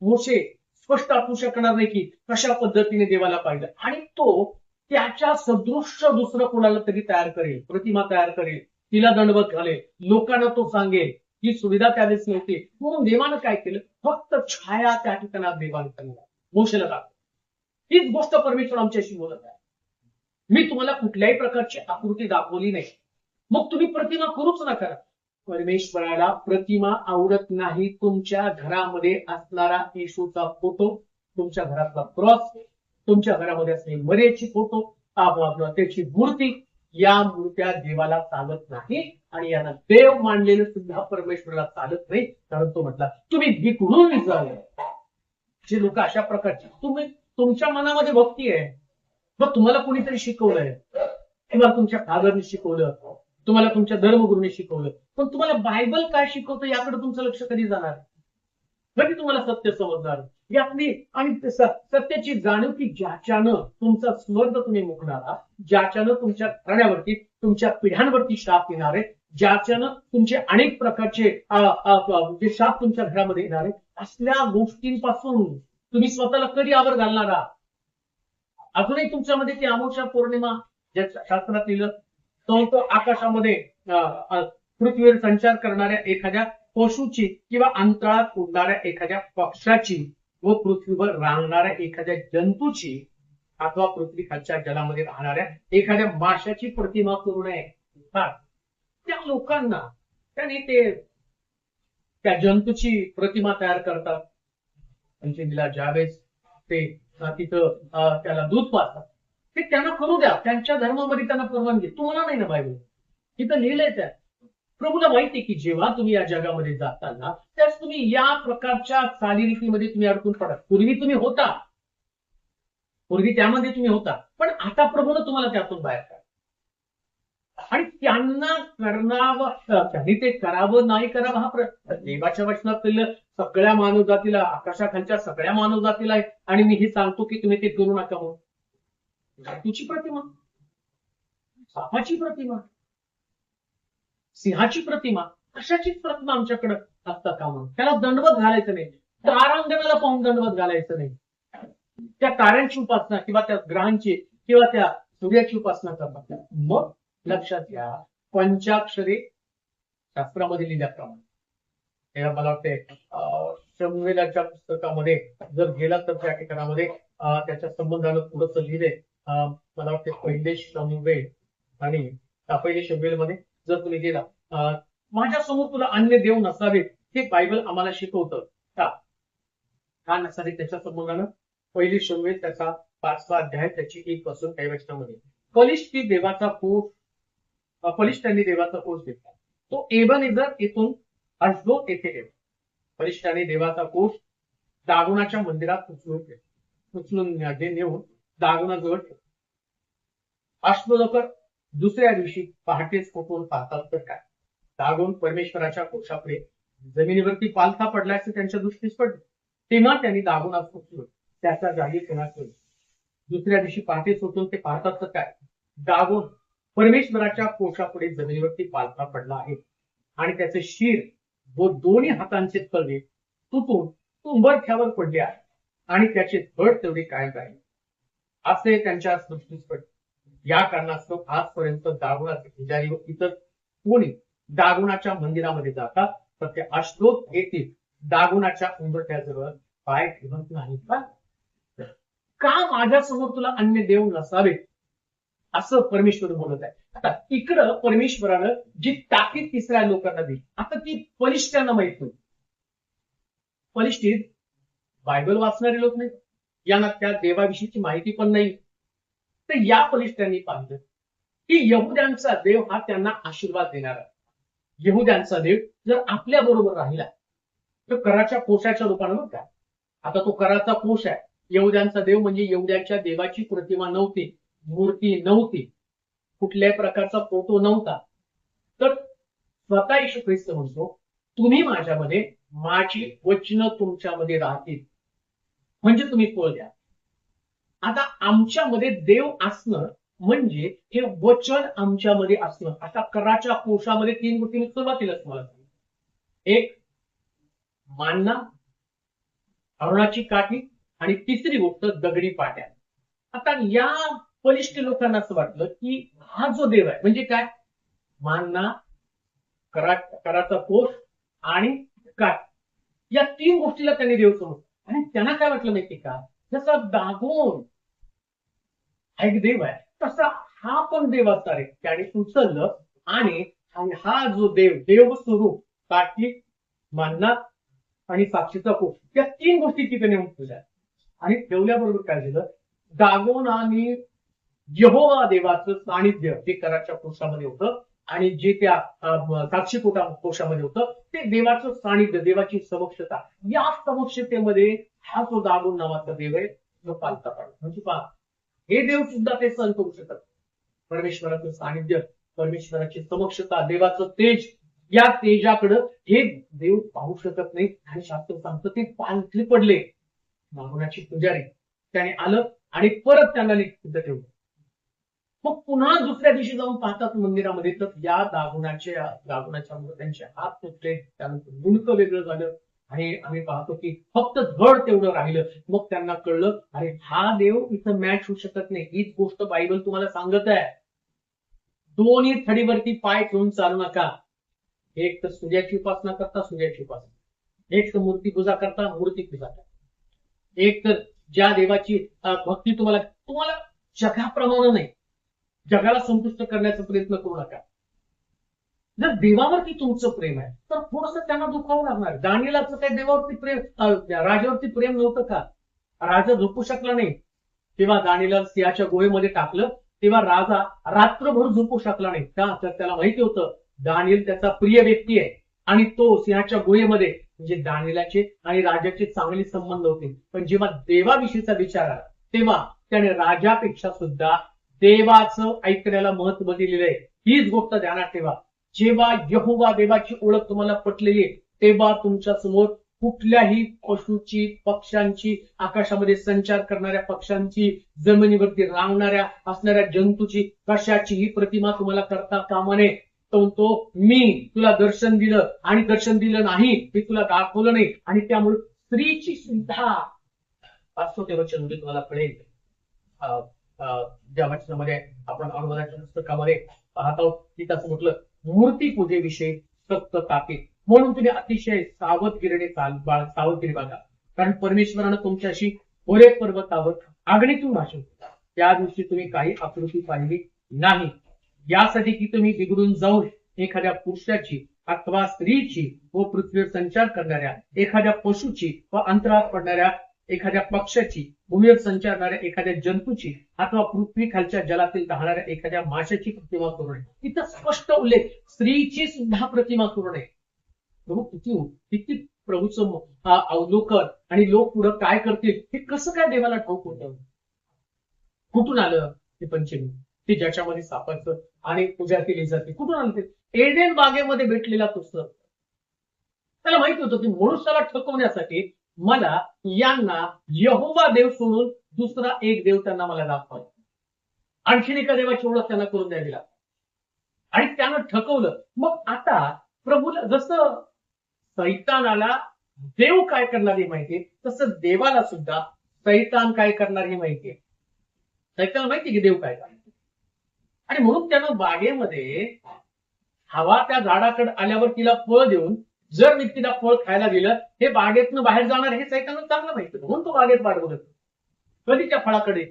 Speaker 1: मोशे स्पष्ट असू शकणार नाही की कशा पद्धतीने देवाला पाहिलं. आणि तो त्याच्या सदृश्य दुसरं कोणाला तरी तयार करेल, प्रतिमा तयार करेल, तिला दंडवत घालेल, लोकांना तो सांगेल. ही सुविधा त्यावेळेस नव्हती. म्हणून देवानं काय केलं, फक्त छाया त्या ठिकाणात देवाने त्यांना मोशेला दाखवली. हीच गोष्ट परमेश्वर आमच्याशी बोलत आहे. मी तुम्हाला कुठल्याही प्रकारची आकृती दाखवली नाही, मग तुम्ही प्रतिमा करूच नका. परमेश्वराला प्रतिमा आवडत नाही. तुमच्या घरामध्ये असणारा येशूचा फोटो, तुमच्या घरातला क्रॉस, तुमच्या घरामध्ये असलेली मर्याची फोटो, त्याची मूर्ती, या मूर्त्या देवाला चालत नाही. आणि यांना देव मानलेलं सुद्धा परमेश्वराला चालत नाही, कारण तो म्हटला तुम्ही बिघडून जावे. जे लोक अशा प्रकारचे, तुम्ही तुमच्या मनामध्ये भक्ती आहे, मग तुम्हाला कोणीतरी शिकवलंय किंवा तुमच्या फादरने शिकवलं, तुम्हाला तुमच्या धर्मगुरूने शिकवलं, पण तुम्हाला बायबल काय शिकवतं याकडे तुमचं लक्ष कधी जाणार? कधी तुम्हाला सत्य समजणार? यातली आणि सत्याची जाणीव की ज्याच्यानं तुमचा स्वर्ग तुम्ही मुकणारा, ज्याच्यानं तुमच्या घराण्यावरती तुमच्या पिढ्यांवरती शाप येणार आहे, ज्याच्यानं तुमचे अनेक प्रकारचे जे शाप तुमच्या घरामध्ये येणार आहे, असल्या गोष्टींपासून तुम्ही स्वतःला कधी आवर घालणार आहात? अजूनही तुमच्यामध्ये ती अमावस्या पौर्णिमा ज्या शास्त्रात लिहिलं तो आकाशामध्ये पृथ्वीवर संचार करणाऱ्या एखाद्या पशुची किंवा अंतराळात उडणाऱ्या एखाद्या पक्षाची व पृथ्वीवर रांगणाऱ्या एखाद्या जंतूची अथवा पृथ्वी खालच्या जलामध्ये राहणाऱ्या एखाद्या माशाची प्रतिमा करू नये. त्या लोकांना त्याने ते त्या जंतूची प्रतिमा तयार करतात. पंचमीला ज्यावेळेस ते तिथं त्याला दूध पाजतात, ते त्यांना करू द्या, त्यांच्या धर्मामध्ये त्यांना परवानगी. तुम्हाला नाही ना बायबल इथं लिहिलंय. त्या प्रभूला माहिती की जेव्हा तुम्ही या जगामध्ये जाताना त्याच तुम्ही या प्रकारच्या चालीरीतीमध्ये तुम्ही अडकून पडा. पूर्वी तुम्ही होता, पूर्वी त्यामध्ये तुम्ही होता, पण आता प्रभूनं तुम्हाला त्यातून बाहेर काढ. आणि त्यांना करणावं, त्यांनी ते करावं नाही करावं हा देवाच्या वचनात सगळ्या मानवजातीला, आकाशाखालच्या सगळ्या मानवजातीला आहे. आणि मी हे सांगतो की तुम्ही ते करू नका म्हणून. धातूची प्रतिमा, सापाची प्रतिमा, सिंहाची प्रतिमा, कशाचीच प्रतिमा आमच्याकडे असता कामा नये. त्याला दंडवत घालायचं नाही, तारांगणाला पाहून दंडवत घालायचं नाही. त्या ताऱ्यांची उपासना किंवा त्या ग्रहांची किंवा त्या सूर्याची उपासना करतात. मग लक्षात घ्या, पंचाक्षरी शास्त्रामध्ये लिहिल्याप्रमाणे मला वाटते शमवेलाच्या पुस्तकामध्ये जर गेला तर त्या ठिकाणामध्ये त्याच्या संबंधानं थोडस लिहिले. मला वाटते पहिले शमवेल आणि पहिले शमवेल मध्ये जर तुम्ही गेला, माझ्या समोर तुला अन्य देव नसावे, हे बायबल आम्हाला शिकवतं का नसावे. त्याच्या संबंधानं पहिली शमवेल त्याचा 5वा अध्याय त्याची 1 पासून काही वचनामध्ये बलिष्ठी देवाचा कोष, बलिष्ठांनी देवाचा कोष घेतला. तो एबनेझर येथून अशदोद येथे गेला. बलिष्ठांनी देवाचा कोष दागोनाच्या मंदिरात उचलून नेऊन दागोनाजवळ ठेवला. अशदोदकर दुसऱ्या दिवशी पहाटेच उठून पाहतात तर काय, दागोन परमेश्वराच्या कोशाकडे जमिनीवरती पालथा पडला असं त्यांच्या दृष्टीस पडले. तेव्हा त्यांनी दागोनास उचलून त्याच्या जागी पुन्हा ठेवले. दुसऱ्या दिवशी पहाटेच उठून ते पाहतात तर काय, दागोन परमेश्वराच्या कोशापुढे जमिनीवरती पालथा पडला आहे आणि त्याचे शिर व दोन्ही हातांचे तळवे तुटून उंबरठ्यावर पडले आहे आणि त्याचे धड तेवढे कायम राहिले असे त्यांच्या दृष्टीस पडले. या कारणास्तव आजपर्यंत दागोनाचे पुजारी व इतर कोणी दागोनाच्या मंदिरामध्ये जातात, तर ते अशदोद येथील दागोनाच्या उंबरठ्याजवळ पाय ठेवत नाही. का माझ्यासमोर तुला अन्य देव नसावे असं परमेश्वर बोलत आहे. आता इकडं परमेश्वरानं जी ताकीद तिसऱ्या लोकांना दिली, आता ती बलिष्ठांना माहित नाही. बलिष्ठीत बायबल वाचणारे लोक नाही, यांना त्या देवाविषयीची माहिती पण नाही. तर या बलिष्ठांनी पाहिलं की यहुद्यांचा देव हा त्यांना आशीर्वाद देणारा. यहुद्यांचा देव जर आपल्या बरोबर राहिला तर कराच्या कोशाच्या रूपानं बघ का, आता तो कराचा कोश आहे. यहुद्यांचा देव म्हणजे यहुद्यांच्या देवाची प्रतिमा नव्हती, मूर्ती नव्हती, कुठल्याही प्रकारचा फोटो नव्हता. तर स्वतः येशू ख्रिस्त म्हणतो, तुम्ही माझ्यामध्ये, माझी वचनं तुमच्यामध्ये राहतील, म्हणजे तुम्ही फळ द्या. आता आमच्यामध्ये देव असणं म्हणजे हे वचन आमच्यामध्ये असणं. आता कराच्या कोशामध्ये 3 गोष्टी सुरुवातीलाच मला सांगितलं. एक मानना, अरुणाची काठी आणि तिसरी गोष्ट दगडी पाट्या. आता या बलिष्ठ लोकांना असं वाटलं की हा जो देव आहे म्हणजे काय, मानना, कराचा कोश आणि काठ, या 3 गोष्टीला त्यांनी देव समजला. आणि त्यांना काय वाटलं माहिती का, जसा दागोन एक देव आहे तसा हा पण देव असणार आहे. त्याने उचललं आणि हा जो देव स्वरूप, काठी, मानना आणि साक्षीचा कोश, या 3 गोष्टी तिथे नेऊन ठेवल्या. आणि ठेवल्याबरोबर काय झालं, दागोन आणि यहोवा देवाचं सानिध्य ते कराच्या कोशामध्ये होतं आणि जे त्या साक्षी कोशामध्ये होतं ते देवाचं सानिध्य, देवाची समक्षता. या समक्षतेमध्ये हा जो दागोन नावाचा देव आहे जो पालथा पडला. म्हणजे पहा, हे देव सुद्धा ते सहन करू शकत. परमेश्वराचं सानिध्य, परमेश्वराची समक्षता, देवाचं तेज, या तेजाकडं हे देव पाहू शकत नाही. आणि शास्त्र सांगतं ते पालथी पडले. दागोनाची पुजारी त्याने आलं आणि परत त्यांना तिथं ठेवलं. मग पुन्हा दुसऱ्या दिवशी जाऊन पाहतात मंदिरामध्ये, तर या दागोनाच्या मूर्त्यांचे हात तुटले, त्यानंतर मुंडकं वेगळं झालं आणि आम्ही पाहतो की फक्त धड तेवढं राहिलं. मग त्यांना कळलं, अरे हा देव इथं मॅच होऊ शकत नाही. हीच गोष्ट बायबल तुम्हाला सांगत आहे, दोन्ही थडीवरती पाय ठेवून चालू नका. एक तर सूर्याची उपासना करता सूर्याची उपासना, एक तर मूर्ती पूजा करता मूर्ती पूजा करता, एक तर ज्या देवाची भक्ती तुम्हाला जगाप्रमाणे नाही, जगाला संतुष्ट करण्याचा प्रयत्न करू नका. जर देवावरती तुमचं प्रेम आहे तर थोडंसं त्यांना दुखावं लागणार. दानिएलाचं काही देवावरती प्रेम, राजावरती प्रेम नव्हतं का? राजा झोपू शकला नाही, तेव्हा दानिएला सिंहाच्या गुहेमध्ये टाकलं, तेव्हा राजा रात्रभर झोपू शकला नाही. का? तर त्याला माहिती होतं दानिएल त्याचा प्रिय व्यक्ती आहे आणि तो सिंहाच्या गुहेमध्ये, म्हणजे दानिएलाचे आणि राजाचे चांगले संबंध होते. पण जेव्हा देवाविषयीचा विचार आला तेव्हा त्याने राजापेक्षा सुद्धा देवाचं ऐकण्याला महत्व दिलेलं आहे. हीच गोष्ट ध्यानात ठेवा. जेव्हा यहोवा देवाची ओळख तुम्हाला पटलेली आहे तेव्हा तुमच्या समोर कुठल्याही पशुची, पक्ष्यांची, आकाशामध्ये संचार करणाऱ्या पक्ष्यांची, जमिनीवरती रांगणाऱ्या असणाऱ्या जंतूची, कशाचीही प्रतिमा तुम्हाला करता कामा नये. तो म्हणतो मी तुला दर्शन दिलं आणि दर्शन दिलं नाही, मी तुला दाखवलं नाही, आणि त्यामुळे स्त्रीची सुद्धा वास्तव वचन तुम्हाला कळेल. ज्या वचनामध्ये आपण अनुवादाच्या पुस्तकामध्ये पाहत आहोत की त्याचं म्हटलं मूर्ती पूजेविषयी सक्त ताकीद, म्हणून तुम्ही अतिशय सावधगिरीने सावधगिरी बघा, कारण परमेश्वरानं तुमच्याशी होरे पर्वतावर अग्नीतून भाषण केलं. त्या दिवशी तुम्ही काही आकृती पाहिली नाही, यासाठी की तुम्ही बिघडून जाऊन एखाद्या पुरुषाची अथवा स्त्रीची व पृथ्वीवर संचार करणाऱ्या एखाद्या पशुची व अंतरात पडणाऱ्या एखाद्या पक्षाची, भूमीवर संचारणाऱ्या एखाद्या जंतूची अथवा पृथ्वी खालच्या जलातील राहणाऱ्या एखाद्या माशाची प्रतिमा करू नये. तिथं स्पष्ट उल्लेख स्त्रीची सुद्धा प्रतिमा करू नये. प्रभू किती प्रभूचं अवलोकन, आणि लोक पुढं काय करतील हे कसं काय देवाला ठाऊक होतं. कुठून आलं ते पंचमी, ते ज्याच्यामध्ये सापाचं आणि पूजा केली जाते, कुठून आलं ते? एडेन बागेमध्ये भेटलेला तो सर्प. त्याला माहिती होतं की मनुष्याला ठकवण्यासाठी मला यांना यहोवा देव सोडून दुसरा एक देव त्यांना मला दाखवा, आणखीन एका देवाची ओळख त्यांना करून द्यावी लागते, आणि त्यानं ठकवलं. मग आता प्रभूला जसं सैतानाला देव काय करणार हे माहितीये, तसं देवाला सुद्धा सैतान काय करणार हे माहितीये. सैतानाला माहिती की देव काय करणार, आणि म्हणून त्यानं बागेमध्ये हवा त्या झाडाकडे आल्यावर तिला फळ देऊन जर मी तिला फळ खायला दिलं, हे बागेतनं बाहेर जाणार हे सैतानाला चांगलं माहिती, म्हणून तो बागेत वाट बघत कधी त्या फळाकडे,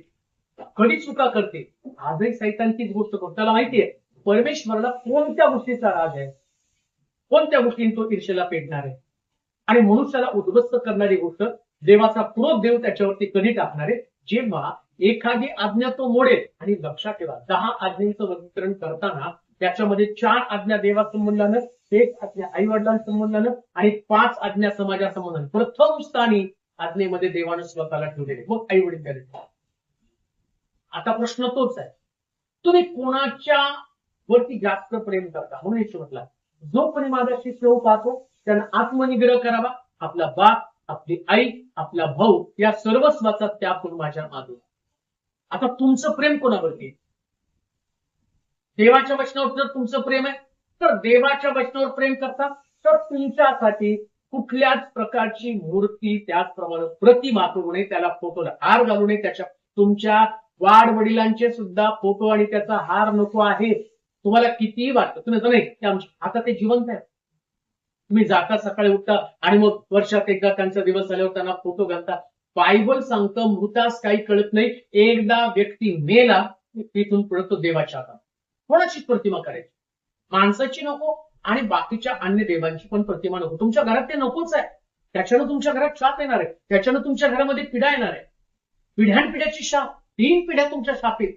Speaker 1: कधी चुका करते. आजही सैतान तीच गोष्ट करतो. त्याला माहितीये परमेश्वराला कोणत्या गोष्टीचा राग आहे, कोणत्या गोष्टीने तो ईर्षेला पेटणार आहे, आणि मनुष्याला उद्ध्वस्त करणारी गोष्ट देवाचा क्रोध देव त्याच्यावरती कधी टाकणार आहे, जेव्हा एखादी आज्ञा तो मोडेल. आणि लक्षात ठेवा 10 आज्ञांचं वर्गीकरण करताना त्याच्यामध्ये 4 आज्ञा देवासंबंधानं, 1 आज्ञा आई वडिलांसंबंधानं आणि 5 आज्ञा समाजासंबंधानं. प्रथम स्थानी आज्ञेमध्ये देवानं स्वतःला ठेवलेले, मग आई वडील त्याने. आता प्रश्न तोच आहे, तुम्ही कोणाच्या वरती जास्त प्रेम करता. म्हणून येशू म्हटला जो कोणी माझ्याशी सेव पाहतो त्यानं आत्मनिग्रह करावा, आपला बाप, आपली आई, आपला भाऊ या सर्वस्वाचा त्याग करून माझ्या मागे. आता तुमचं प्रेम कोणावरती? देवाच्या वचनावर जर तुमचं प्रेम आहे तर देवाच्या वचनावर प्रेम करता, तर तुमच्यासाठी कुठल्याच प्रकारची मूर्ती, त्याचप्रमाणे प्रतिमा करू नये, त्याला फोटोला हार घालू नये. त्याच्या तुमच्या वाडवडिलांचे सुद्धा फोटो आणि त्याचा हार नको आहे. तुम्हाला कितीही वाटतं, तुम्ही तर नाही आता ते जिवंत आहे. तुम्ही जाता सकाळी उठता आणि मग वर्षात एकदा त्यांचा दिवस झाल्यावर त्यांना फोटो घालता. बायबल सांगतं मृतास काही कळत नाही, एकदा व्यक्ती मेला तिथून पुढे तो देवाच्या हातात. कोणाची प्रतिमा करायची? माणसाची नको आणि बाकीच्या अन्य देवांची पण प्रतिमा नको. तुमच्या घरात ते नकोच आहे. त्याच्यानं तुमच्या घरात शाप येणार आहे, त्याच्यानं तुमच्या घरामध्ये पिढा येणार आहे, पिढ्यानपिढ्याची शाप, 3 पिढ्या तुमच्या शापेत.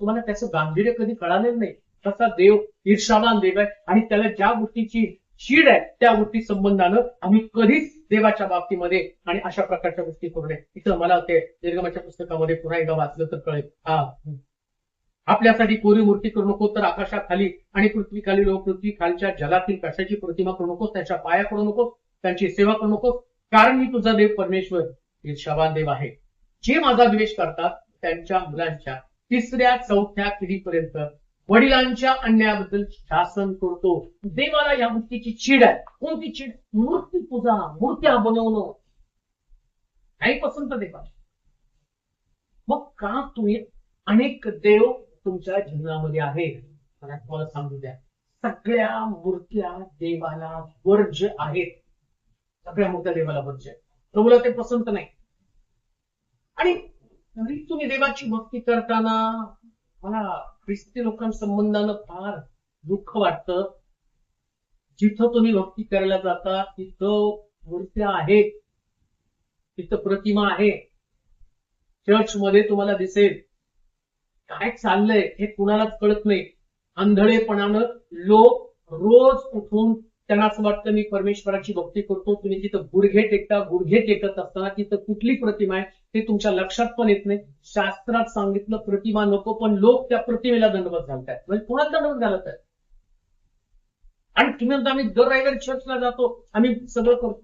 Speaker 1: तुम्हाला त्याचं गांभीर्य कधी कळालेलं नाही. तसा देव ईर्षावान देव आहे, आणि त्याला ज्या गोष्टीची चीड आहे त्या गोष्टी संबंधानं आम्ही कधीच देवाच्या बाबतीमध्ये आणि अशा प्रकारच्या गोष्टी करू नये. इथं मला ते निर्गमाच्या पुस्तकामध्ये पुन्हा एकदा वाचलं तर कळेल. आपल्यासाठी कोरी मूर्ती करू नको, तर आकाशाखाली आणि पृथ्वी खाली लोक पृथ्वी खालच्या जलातील कशाची प्रतिमा करू नकोस, त्याच्या पाया करू नकोस, त्यांची सेवा करू नकोस, कारण मी तुझा देव परमेश्वर ईर्षावान देव आहे. जे माझा द्वेष करतात त्यांच्या मुलांच्या 3ऱ्या 4थ्या पिढीपर्यंत वडिलांच्या अन्यायाबद्दल शासन करतो. देवाला या गोष्टीची चीड आहे. कोणती चीड? मूर्ती पूजा, मूर्त्या बनवणं नाही पसंत देवा. मग का तुम्ही अनेक देव तुमच्या जीवनामध्ये आहे? मला तुम्हाला सांगू द्या, सगळ्या मूर्त्या देवाला वर्ज्य आहेत. सगळ्या मूर्त्या देवाला वर्ज्य आहेत. प्रभूला ते पसंत नाही. आणि तरी तुम्ही देवाची भक्ती करताना मला ख्रिस्ती लोकांसंबंधानं फार दुःख वाटतं. जिथं तुम्ही भक्ती करायला जाता तिथं मूर्त्या आहेत, तिथं प्रतिमा आहे. चर्च मध्ये तुम्हाला दिसेल काय चाललंय हे कुणालाच कळत नाही. आंधळेपणानं लोक रोज उठून त्यांना असं वाटतं मी परमेश्वराची भक्ती करतो. तुम्ही तिथं गुडघे टेकता, गुडघे टेकत असताना तिथं कुठली प्रतिमा आहे ते तुमच्या लक्षात पण येत नाही. शास्त्रात सांगितलं प्रतिमा नको, पण लोक त्या प्रतिमेला दंडवत घालतायत. म्हणजे कोणाला दंडवत घालत आहेत? आणि तुम्ही म्हणता आम्ही दर रविवारी चर्चला जातो, आम्ही सगळं करतो.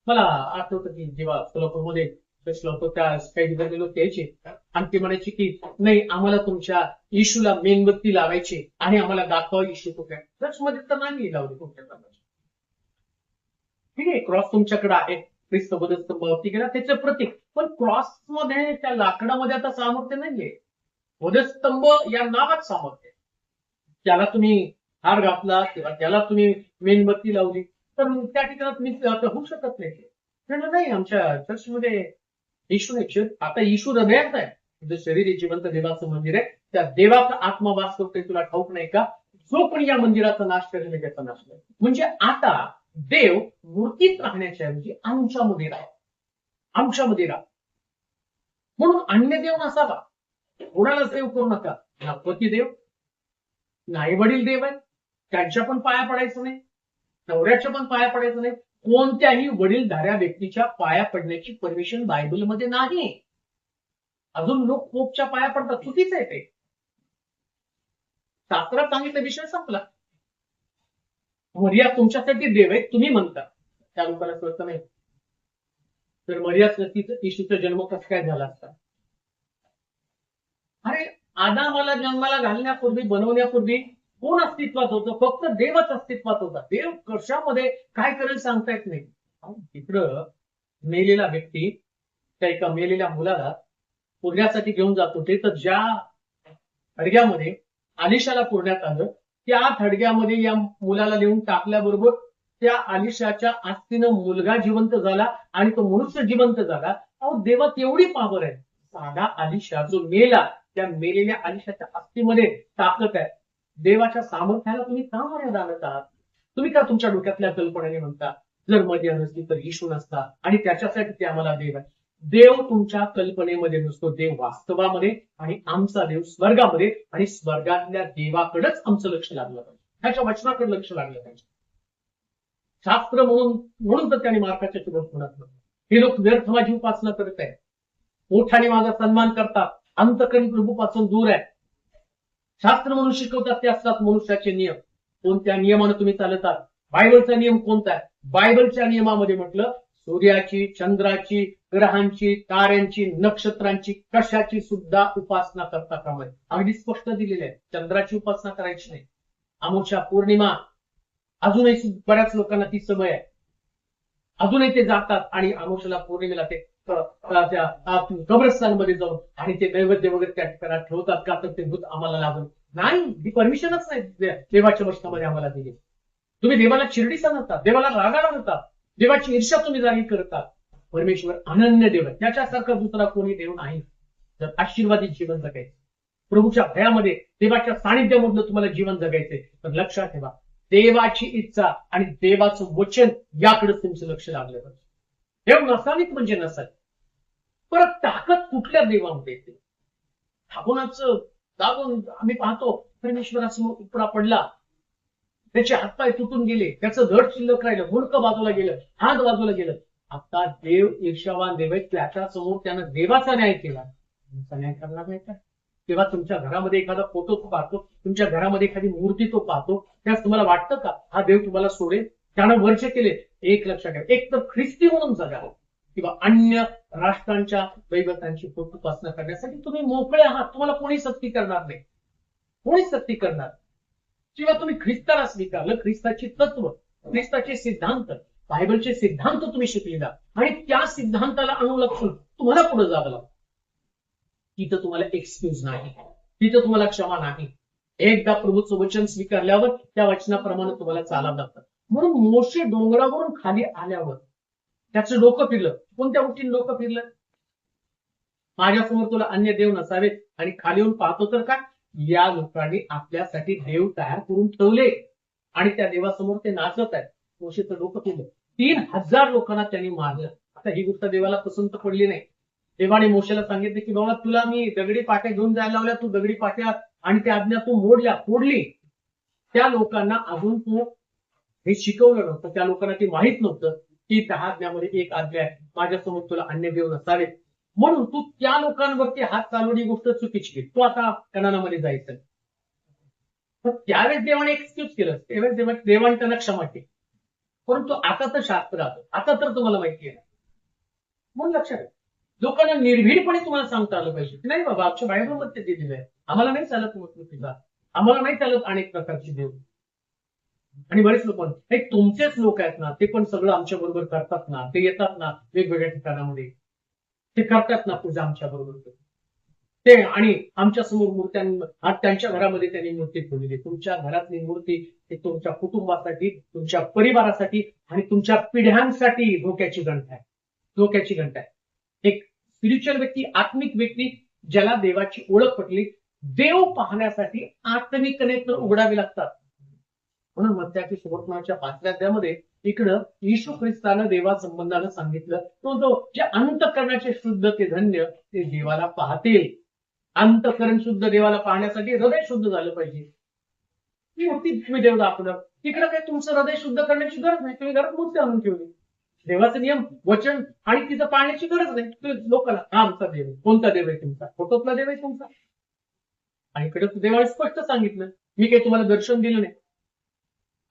Speaker 1: मला आठवतं की जेव्हा सोलापूरमध्ये लोक त्या काही जण लोक यायचे आणि ते म्हणायचे की नाही, आम्हाला तुमच्या येशूला मेणबत्ती लावायची आणि आम्हाला दाखवा येशू तो काय. चर्चमध्ये तर नाही लावली तुमच्या समाजात. ठीक आहे, क्रॉस तुमच्याकडे आहे, ख्रिस्त वधस्तंभावरती गेला त्याचं प्रतीक, पण क्रॉसमध्ये त्या लाकडामध्ये आता सामर्थ्य नाहीये. वधस्तंभ या नावात सामर्थ्य. त्याला तुम्ही हार घातला किंवा त्याला तुम्ही मेणबत्ती लावली तर त्या ठिकाणी तुम्ही होऊ शकत नाही. म्हणलं नाही, आमच्या चर्चमध्ये येशू नाही. आता येशू हृदयात आहे, तुझं शरीर हे जिवंत देवाचं मंदिर आहे, त्या देवाचा आत्मा वास करतोय, तुला ठाऊक नाही का? जो पण या मंदिराचा नाश करेल त्याचा नाश नाही. म्हणजे आता देव मूर्तीत राहण्याच्या ऐवजी आमच्यामध्ये राहा, आमच्यामध्ये राहा. म्हणून अन्य देव नसावा, कोणालाच देव करू नका. ना पतिदेव, नाही वडील देव आहे, त्यांच्या पण पाया पडायचं नाही, नवऱ्याच्या पण पाया पडायचं नाही. कोणत्याही वडीलधाऱ्या व्यक्तीच्या पाया पडण्याची परमिशन बायबलमध्ये नाही. अजून लोक पोपच्या पाया पडतात, चुकीचं आहे ते. शास्त्रात सांगितलं, विषय संपला. मर्या तुमच्यासाठी देव आहे तुम्ही म्हणता, त्या लोकांना कळतं नाही. तर मर्याच येशूचा जन्म कसं काय झाला असता? अरे आदामाला जन्माला घालण्यापूर्वी, बनवण्यापूर्वी कोण अस्तित्वात होतं? फक्त देवच अस्तित्वात होता. देव कशामध्ये काय करेल सांगता येत नाही. इकडं मेलेला व्यक्ती त्या एका मेलेल्या मुलाला पुरण्यासाठी घेऊन जात होते, तर ज्या हडग्यामध्ये आलिशाला पुरण्यात आलं त्या हडग्यामध्ये या मुलाला नेऊन टाकल्याबरोबर त्या आलिशाच्या आस्तीनं मुलगा जिवंत झाला आणि तो मनुष्य जिवंत झाला. अहो, देवात एवढी पावर आहे. साधा आलिशा जो मेला, त्या मेलेल्या आलिशाच्या आस्तीमध्ये ताकद आहे. देवाच्या सामर्थ्याला तुम्ही का मर्यादा आणत आहात? तुम्ही का तुमच्या डोक्यातल्या कल्पनेने म्हणता जर मर्यादा नसली तर येशू नसता आणि त्याच्यासाठी ते आम्हाला देव आहे? देव तुमच्या कल्पनेमध्ये नसतो, देव वास्तवामध्ये, आणि आमचा देव स्वर्गामध्ये, आणि स्वर्गातल्या देवाकडेच आमचं लक्ष लागलं पाहिजे, त्याच्या वचनाकडे लक्ष लागलं पाहिजे. शास्त्र म्हणून तर त्यांनी मार्काच्या सुरुवात म्हणत, हे लोक व्यर्थ माझी उपासना करत आहेत, मोठ्याने माझा सन्मान करतात, अंतकरणी प्रभूपासून दूर आहे. शास्त्र म्हणून शिकवतात ते असतात मनुष्याचे नियम. कोणत्या नियमानं तुम्ही चालतात? बायबलचा नियम कोणता आहे? बायबलच्या नियमामध्ये म्हटलं, सूर्याची, चंद्राची, ग्रहांची, ताऱ्यांची, नक्षत्रांची, कशाची सुद्धा उपासना करता कामा नये. अगदी स्पष्ट दिलेले आहे, चंद्राची उपासना करायची नाही. अमावस्या, पौर्णिमा, अजूनही बऱ्याच लोकांना ती सवय आहे, अजूनही ते जातात आणि अमावस्याला, पौर्णिमेला ते कब्रस्तानमध्ये जाऊन आणि ते नैवेद्य वगैरे त्या ठिकाणी ठेवतात का तर ते भूत आम्हाला लागून. नाही, ही परमिशनच नाही देवाच्या वचनामध्ये आम्हाला दिली. तुम्ही देवाला चिरडीचा नसतात, देवाला रागाला नसतात, देवाची ईर्ष्या तुम्ही जागी करतात. परमेश्वर अनन्य देव आहे, त्याच्यासारखा दुसरा कोणी देव नाही. जर आशीर्वादित जीवन जगायचं, प्रभूच्या भयामध्ये, देवाच्या सानिध्यामधलं तुम्हाला जीवन जगायचंय, तर लक्षात ठेवा, देवाची इच्छा आणि देवाचं वचन याकडे तुमचं लक्ष लागलं पाहिजे. देव नसावीत म्हणजे नसावी. परत ताकद कुठल्या देवामध्ये येते? ठाकूनाचं दाबून आम्ही पाहतो, परमेश्वरासमोर उपरा पडला, त्याचे हातपाय तुटून गेले, त्याचं धड शिल्लक राहिलं, मुंडकं बाजूला गेलं, हात बाजूला गेलं. आता देव ईर्ष्यावान देव आहे, त्याच्या समोर त्यानं देवाचा न्याय केला, न्याय करणार नाही का? तेव्हा तुमच्या घरामध्ये एखादा फोटो तो पाहतो, तुमच्या घरामध्ये एखादी मूर्ती तो पाहतो, त्यास तुम्हाला वाटतं का हा देव तुम्हाला सोडेल? त्यानं वर्ष केले. एक लक्षात ठेवा, एक तर ख्रिस्ती म्हणून जगा किंवा अन्य राष्ट्रांच्या दैवतांची उपासना करण्यासाठी तुम्ही मोकळे आहात. तुम्हाला कोणी सक्ती करणार नाही, कोणीच सक्ती करणार. किंवा तुम्ही ख्रिस्ताला स्वीकारलं, ख्रिस्ताची तत्व, ख्रिस्ताचे सिद्धांत, बायबलचे सिद्धांत तुम्ही शिकलेला आणि त्या सिद्धांताला अनुलक्षून तुम्हाला पुढे जावं लागतं. तिथं तुम्हाला एक्सक्यूज नाही, तिथं तुम्हाला क्षमा नाही. एकदा प्रभूचं वचन स्वीकारल्यावर त्या वचनाप्रमाणे तुम्हाला चालावं लागतं. म्हणून मोशे डोंगरावरून खाली आल्यावर त्याचं डोकं फिरलं. कोणत्या गोष्टीने डोकं फिरलं? माझ्यासमोर तुला अन्य देव नसावेत, आणि खाली येऊन पाहतो तर काय, या लोकांनी आपल्यासाठी देव तयार करून ठेवले आणि त्या देवासमोर ते नाचत आहेत. मोशेचं डोकं फिरलं. 3000 लोकांना त्यांनी मारलं. आता ही गोष्ट देवाला पसंत पडली नाही. देवाने मोशेला सांगितले की बाबा, तुला मी दगडी पाट्या घेऊन जायला लावल्या, तू दगडी पाट्या आणि त्या आज्ञा तू फोडली. त्या लोकांना अजून तू हे शिकवलं नव्हतं, त्या लोकांना ते माहित नव्हतं की त्या आज्ञामध्ये एक आज्ञा आहे, माझ्यासमोर तुला अन्य देव नसावेत. म्हणून तू त्या लोकांवरती हात चालवली, गोष्ट चुकीची केली. तू आता कनानामध्ये जायचं. पण त्यावेळेस देवाने एक्सक्यूज केलं, त्यावेळेस देवाने त्यांना क्षमा केली. परंतु आता तर शास्त्र आलं, आता तर तुम्हाला माहिती आहे. म्हणून लक्षात लोकांना निर्भीडपणे तुम्हाला सांगता आलं पाहिजे की नाही बाबा आमच्या बायबलमध्ये ते दिलेलं आहे, आम्हाला नाही चालत मूर्तीचा, आम्हाला नाही चालत अनेक प्रकारची देव. आणि बरेच लोक हे तुमचेच लोक आहेत ना, ते पण सगळं आमच्या बरोबर करतात ना, ते येतात ना वेगवेगळ्या ठिकाणामध्ये, ते करतात ना पूजा आमच्या बरोबर ते, आणि आमच्या समोर मूर्त्या त्यांच्या घरामध्ये त्यांनी मूर्ती ठेवलेली. तुमच्या घरातली मूर्ती ही तुमच्या कुटुंबासाठी, तुमच्या परिवारासाठी आणि तुमच्या पिढ्यांसाठी धोक्याची घंटा आहे, धोक्याची घंटा आहे. एक स्पिरिच्युअल व्यक्ती, आत्मिक व्यक्ती, ज्याला देवाची ओळख पटली, देव पाहण्यासाठी आत्मिक नेत्र उघडावे लागतात. म्हणून मत्त्याच्या सुवर्तमानाच्या 5व्या अध्यायामध्ये इकडं येशू ख्रिस्तानं देवा संबंधानं सांगितलं, तो जे अंतःकरणाचे शुद्ध ते धन्य ते देवाला पाहतील. अंतःकरण शुद्ध देवाला पाहण्यासाठी हृदय शुद्ध झालं पाहिजे. ती मूर्ती तुम्ही देव दाखवणार, तिकडं काही तुमचं हृदय शुद्ध करण्याची गरज नाही, तुम्ही घरात मूर्ती आणून ठेवली. देवाचं नियम वचन आणि तिथं पाहण्याची गरज नाही. तुम्ही लोकांना हा आमचा देव आहे, कोणता देव आहे तुमचा, फोटोतला देव आहे तुमचा. आणि इकडे देवाने स्पष्ट सांगितलं, मी काही तुम्हाला दर्शन दिलं नाही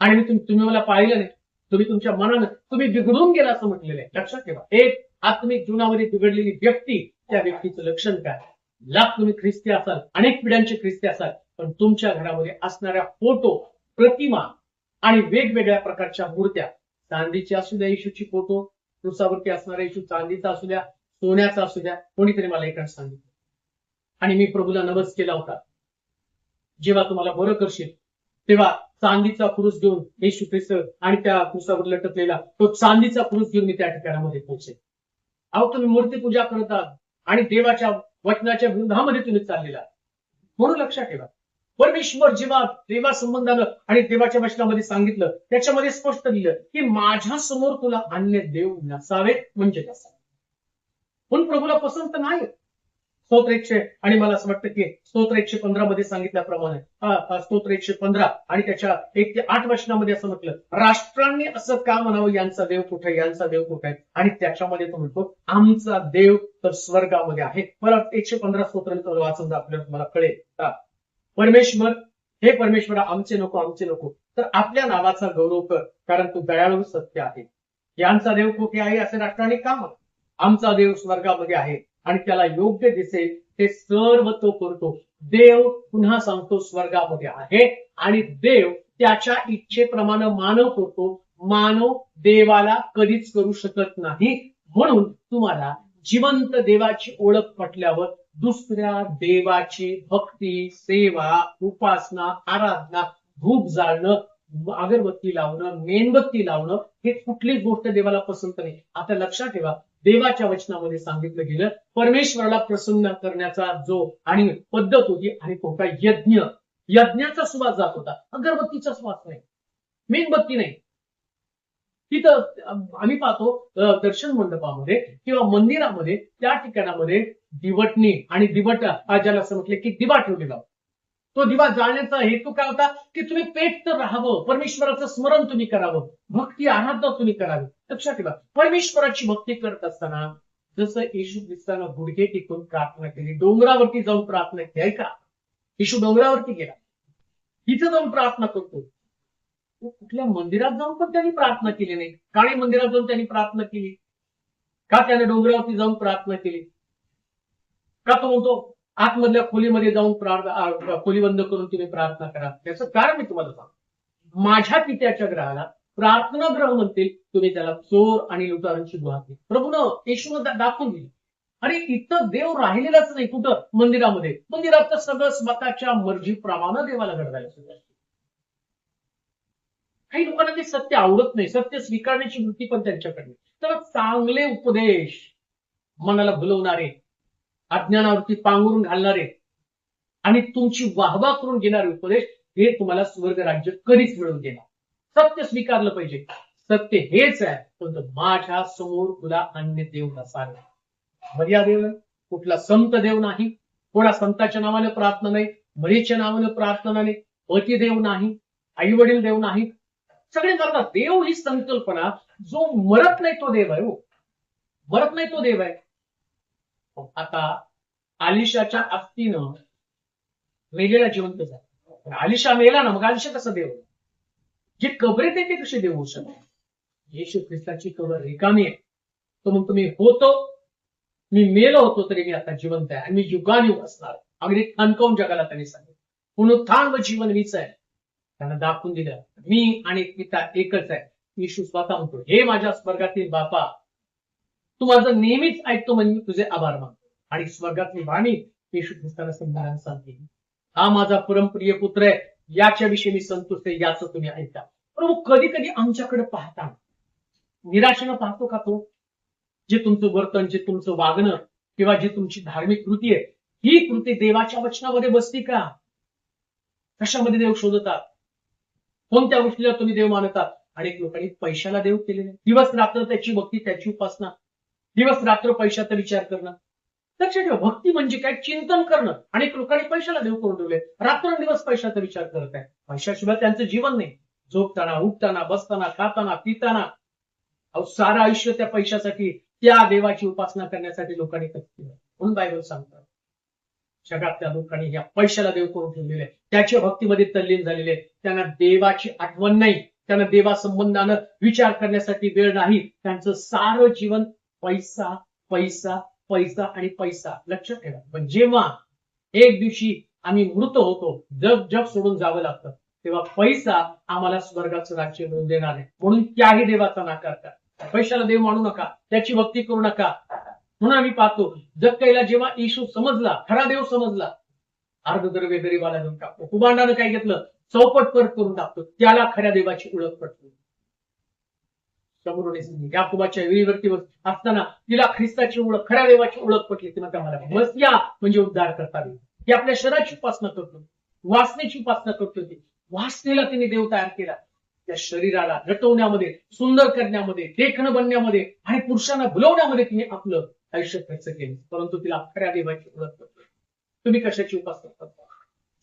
Speaker 1: आणि मी तुम्ही मला पाहिलं नाही, तुम्ही तुमच्या मनानं तुम्ही बिघडून गेला असं म्हटलेलं आहे. लक्षात ठेवा, एक आत्मिक जीवनामध्ये बिघडलेली व्यक्ती, त्या व्यक्तीचं लक्षण काय? लाख तुम्ही ख्रिस्ती असाल, अनेक पिढ्यांचे ख्रिस्ती असाल, पण तुमच्या घरामध्ये असणाऱ्या फोटो, प्रतिमा आणि वेगवेगळ्या प्रकारच्या मूर्त्या, चांदीची असू द्या येशूची फोटो, क्रुसावरती असणारा येशू चांदीचा असू द्या, सोन्याचा असू द्या, कोणीतरी मला एकाच सांगितलं आणि मी प्रभूला नवस केला होता, जेव्हा तुम्हाला बरं करशील तेव्हा चांदीचा क्रूस घेऊन येशू ख्रिस्त आणि त्या क्रूसावर लटकलेला तो चांदीचा क्रूस घेऊन मी त्या ठिकाणामध्ये पोहोचेल. अहो तुम्ही मूर्ती पूजा करत आहात आणि देवाच्या वचनाच्या विरोधामध्ये तुम्ही चाललेला. म्हणून लक्षात ठेवा, परमेश्वर जेव्हा देवा संबंधानं आणि देवाच्या वचनामध्ये सांगितलं, त्याच्यामध्ये स्पष्ट लिहिलं की माझ्या समोर तुला अन्य देव नसावेत म्हणजे नसावे. म्हणून प्रभूला पसंत नाही. स्तोत्र 100 आणि मला असं वाटतं की स्तोत्र 115 मध्ये सांगितल्याप्रमाणे स्तोत्र 115 आणि त्याच्या 1 ते 8 वचनामध्ये असं म्हटलं, राष्ट्रांनी असं का म्हणावं यांचा देव कुठे, यांचा देव कुठे आहे. आणि त्याच्यामध्ये तो म्हणतो आमचा देव तर स्वर्गामध्ये आहे. मला 115 स्तोत्र वाचून आपल्याला मला कळेल. परमेश्वर, हे परमेश्वरा आमचे नको, आमचे नको, तर आपल्या नावाचा गौरव कर, कारण तू दयाळू सत्य आहे. यांचा देव कुठे आहे असे राष्ट्रांनी का म्हणत? आमचा देव स्वर्गामध्ये आहे आणि त्याला योग्य दिसेल ते सर्व तो करतो. देव पुन्हा सांगतो स्वर्गामध्ये आहे आणि देव त्याच्या इच्छेप्रमाणे मानव करतो. मानव देवाला कधीच करू शकत नाही. म्हणून तुम्हाला जिवंत देवाची ओळख पटल्यावर दुसऱ्या देवाची भक्ती, सेवा, उपासना, आराधना, धूप जाळणं, अगरबत्ती लावणं, मेणबत्ती लावणं हे कुठलीच गोष्ट देवाला पसंत नाही. आता लक्षात ठेवा, देवाच्या वचनामध्ये सांगितलं गेलं परमेश्वराला प्रसन्न करण्याचा जो आणि पद्धत होती आणि तो काय यज्ञ, यज्ञाचा सुवास जात होता, अगरबत्तीचा सुवास नाही, मेणबत्ती नाही. तिथं आम्ही पाहतो दर्शन मंडपामध्ये किंवा मंदिरामध्ये त्या ठिकाणामध्ये दिवटणी आणि दिवट ज्याला असं म्हटलं की दिवा ठेवलेला. तो दिवा जाळण्याचा हेतू काय होता की तुम्ही पेट तर राहावं, परमेश्वराचं स्मरण तुम्ही करावं, भक्ती आराधना तुम्ही करावी. लक्षात ठेवा, परमेश्वराची भक्ती करत असताना जसं येशू ख्रिस्तानं गुडघे टेकून प्रार्थना केली, डोंगरावरती जाऊन प्रार्थना केली का? येशू डोंगरावरती गेला, तिथं जाऊन प्रार्थना करतो. कुठल्या मंदिरात जाऊन पण त्यांनी प्रार्थना केली नाही. काळी मंदिरात जाऊन त्यांनी प्रार्थना केली का? त्याने डोंगरावरती जाऊन प्रार्थना केली का? तो म्हणतो आतमधल्या खोलीमध्ये जाऊन खोली बंद करून तुम्ही प्रार्थना करा. त्याचं कारण मी तुम्हाला सांगतो, माझ्या पित्याच्या ग्रहाला प्रार्थना ग्रह म्हणतील, तुम्ही त्याला चोर आणि लुटारांची गुहाती. प्रभूनं येशूनं दाखवून दिली. अरे इथं देव राहिलेलाच नाही. कुठं? मंदिरामध्ये. मंदिरात सगळं स्वतःच्या मर्जीप्रमाणे देवाला घडवायला सुरुवात. काही लोकांना ते सत्य आवडत नाही, सत्य स्वीकारण्याची वृत्ती पण त्यांच्याकडे. तर चांगले उपदेश, मनाला भुलवणारे, अज्ञानावरती पांघरून घालणारे आणि तुमची वाहवा करून घेणारे उपदेश हे तुम्हाला स्वर्ग राज्य कधीच मिळवून देणार. सत्य स्वीकारलं पाहिजे. सत्य हेच आहे, पण माझ्या समोर तुला अन्य देव नसावे. मर्या देव, कुठला संत देव नाही, कोणा संताच्या नावाने प्रार्थना नाही, मरीच्या नावाने प्रार्थना नाही, पती देव नाही, आई वडील देव नाही, सगळे करतात. देव ही संकल्पना जो मरत नाही तो देव आहे. हो, मरत नाही तो देव आहे. आता आलिशाच्या अस्थीनं मेलेला जिवंत झाला. आलिशा मेला ना, मग आलिशा कसा देव? जे कबरेत आहे ते कसे देव होऊ शकतात? येशू ख्रिस्ताची कबर रिकामी आहे. तो म्हणतो मी होतो, मी मेलो होतो तरी मी आता जिवंत आहे आणि मी युगानुयुग असणार. अगदी ठणकावून जगाला त्यांनी सांगितलं, पुनरुत्थान व जीवन मीच आहे. त्यांना दाखवून दिलं मी आणि पिता एकच आहे. येशू स्वतः म्हणतो, हे माझ्या स्वर्गातील बापा, तू माझं नेहमीच ऐकतो म्हणजे मी तुझे आभार मानतो. आणि स्वर्गातली वाणी येशू ख्रिस्ताला समजायला सांगते, हा माझा परमप्रिय पुत्र आहे, याच्याविषयी मी संतुष्ट आहे, याचं तुम्ही ऐका. प्रभू कधी कधी आमच्याकडे पाहता निराशेनं पाहतो का तो? जे तुमचं वर्तन, जे तुमचं वागणं किंवा जी तुमची धार्मिक कृती आहे, ही कृती देवाच्या वचनामध्ये बसती का? कशामध्ये देव शोधतात? कोणत्या गोष्टीला तुम्ही देव मानतात? अनेक लोकांनी पैशाला देव केलेले, दिवस रात्र त्याची भक्ती, त्याची उपासना, दिवस रात्र पैशाचा विचार करणं. लक्षात ठेवा, भक्ती म्हणजे काय? चिंतन करणं. अनेक लोकांनी पैशाला देव करून ठेवले, रात्रंदिवस पैशाचा विचार करत आहे. पैशाशिवाय त्यांचं जीवन नाही. झोपताना, उठताना, बसताना, खाताना, पिताना, सारं आयुष्य त्या पैशासाठी, त्या देवाची उपासना करण्यासाठी लोकांनी केलं. म्हणून बायबल सांगतात, जगातल्या लोकांनी या पैशाला देव करून ठेवलेले, त्याच्या भक्तीमध्ये तल्लीन झालेले, त्यांना देवाची आठवण नाही, त्यांना देवा संबंधानं विचार करण्यासाठी वेळ नाही. त्यांचं सारं जीवन पैसा पैसा पैसा आणि पैसा. लक्षात ठेवा, पण जेव्हा एक दिवशी आम्ही मृत होतो, जग सोडून जावं लागतं, तेव्हा पैसा आम्हाला स्वर्गाचं राज्य मिळवून देणार आहे. म्हणून त्याही देवाचा नाकार करा. पैशाला देव मानू नका, त्याची भक्ती करू नका. म्हणून आम्ही पाहतो, जक्कईला जेव्हा येशू समजला, खरा देव समजला, अर्धद्रव्य गरीबाला देऊन टाकतो. कुभांडानं काय घेतलं? चौपट परत करून टाकतो. त्याला खऱ्या देवाची ओळख पडते. समोरून याकोबाच्या विहीवरती असताना तिला ख्रिस्ताची ओळख, खऱ्या देवाची ओळख पटली. तिला काय मला मसिया म्हणजे उद्धार करता येईल. ती आपल्या शरीराची उपासना करतो, वासनेची उपासना करतो. ती वासनेला तिने देव तयार केला. त्या शरीराला नटवण्यामध्ये, सुंदर करण्यामध्ये, देखणं बनण्यामध्ये आणि पुरुषांना भुलवण्यामध्ये तिने आपलं आयुष्य खर्च केलं. परंतु तिला खऱ्या देवाची ओळख पडतो. तुम्ही कशाची उपासना करता?